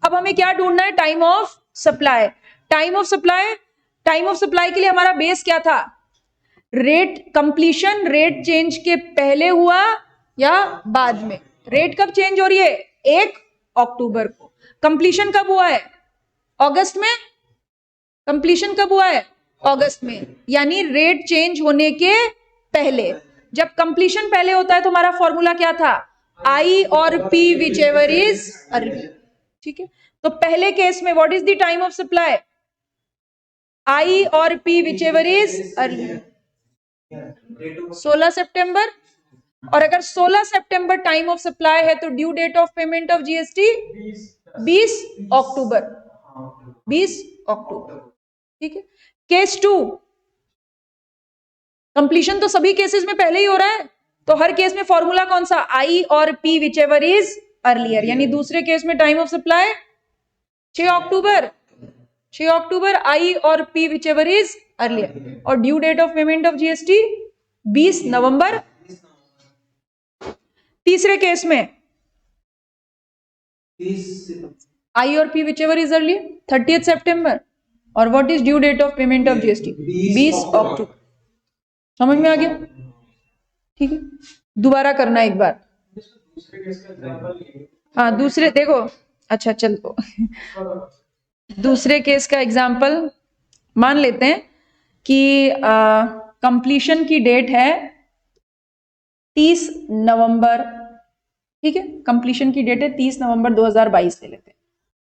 अब हमें क्या ढूंढना है? Time of supply. Time of supply के लिए हमारा बेस क्या था? रेट कंप्लीशन रेट चेंज के पहले हुआ या बाद में? रेट कब चेंज हो रही है? 1 अक्टूबर को। कंप्लीशन कब हुआ है? अगस्त में। कंप्लीशन कब हुआ है? अगस्त में। यानी रेट चेंज होने के पहले। जब कंप्लीशन पहले होता है तो हमारा फॉर्मूला क्या था? आई और P whichever is early. ठीक है, तो पहले केस में what is the time of supply? I और P whichever is early. 16 सितंबर। और अगर 16 सितंबर टाइम ऑफ सप्लाई है तो due date of payment of GST 20 अक्टूबर। 20 अक्टूबर। ठीक है। केस 2 कंप्लीशन तो सभी केसेस में पहले ही हो रहा है, तो हर केस में फॉर्मूला कौन सा, आई और P whichever is earlier, यानी दूसरे केस में टाइम ऑफ सप्लाई 6 अक्टूबर, 6 अक्टूबर आई और P whichever is earlier, और due date of payment of GST 20 नवंबर। तीसरे केस में आई और P whichever is earlier 30 सितंबर, और what is due date of payment of GST 20 अक्टूबर। समझ में आ गया? ठीक है, दोबारा करना एक बार। दूसरे केस का एग्जांपल लेंगे। हाँ दूसरे देखो, अच्छा चलो दूसरे केस का एग्जाम्पल मान लेते हैं कि कंप्लीशन की डेट है 30 नवंबर, ठीक है, कंप्लीशन की डेट है 30 नवंबर 2022 ले लेते हैं।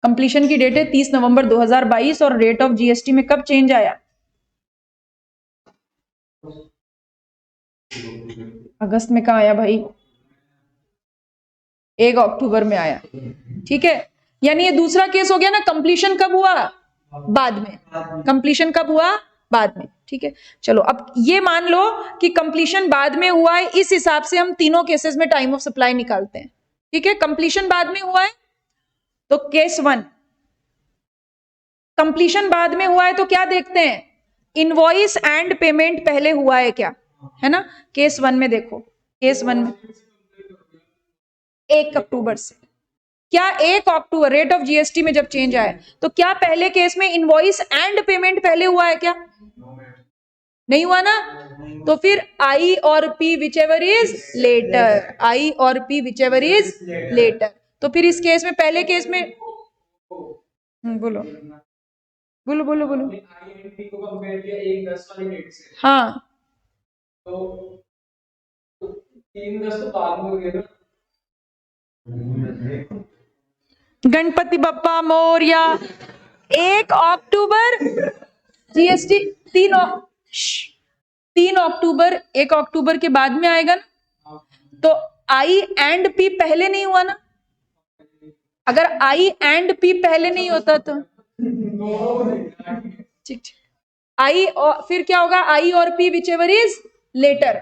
कंप्लीशन की डेट है 30 नवंबर 2022 और रेट ऑफ जीएसटी में कब चेंज आया? अगस्त में कहा आया भाई, 1 अक्टूबर में आया, ठीक है। यानी ये दूसरा केस हो गया ना, कंप्लीशन कब हुआ? बाद में। कंप्लीशन कब हुआ? बाद में, ठीक है। चलो अब ये मान लो कि कंप्लीशन बाद में हुआ है, इस हिसाब से हम तीनों केसेस में टाइम ऑफ सप्लाई निकालते हैं, ठीक है। कंप्लीशन बाद में हुआ है तो केस 1, कंप्लीशन बाद में हुआ है तो क्या देखते हैं, इनवॉइस एंड पेमेंट पहले हुआ है क्या, है ना। केस 1 में देखो, केस 1 में 1 अक्टूबर से, क्या 1 अक्टूबर रेट ऑफ जीएसटी में जब चेंज आया तो क्या पहले केस में इनवॉइस एंड पेमेंट पहले हुआ है क्या? नहीं हुआ ना, तो फिर आई और P whichever is later, I और P whichever is later. तो फिर इस केस में, पहले केस में बोलो बोलो बोलो बोलो, आई एंड पी को कंपेयर किया 1/10 वाली डेट से, हाँ तो 3/10 तो बाद में हो गया ना। गणपति बप्पा मोरया। 1 अक्टूबर जीएसटी 3 अक्टूबर, 1 अक्टूबर के बाद में आएगा ना, तो आई एंड पी पहले नहीं हुआ ना। अगर आई एंड पी पहले नहीं होता तो ठीक, आई और फिर क्या होगा, आई और P whichever is later,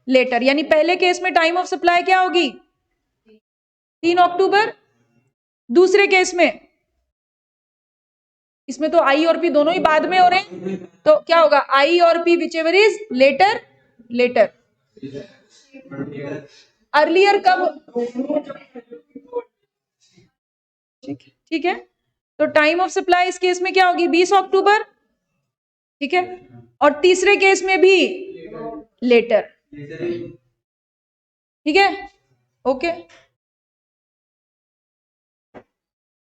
later, यानी पहले केस में टाइम ऑफ सप्लाई क्या होगी 3 अक्टूबर। दूसरे केस में, इसमें तो आई और पी दोनों ही बाद में हो रहे हैं, तो क्या होगा, आई और P whichever is later, later. Earlier कब, ठीक है, तो टाइम ऑफ सप्लाई इस केस में क्या होगी 20 अक्टूबर, ठीक है, और तीसरे केस में भी लेटर, ठीक है, ओके।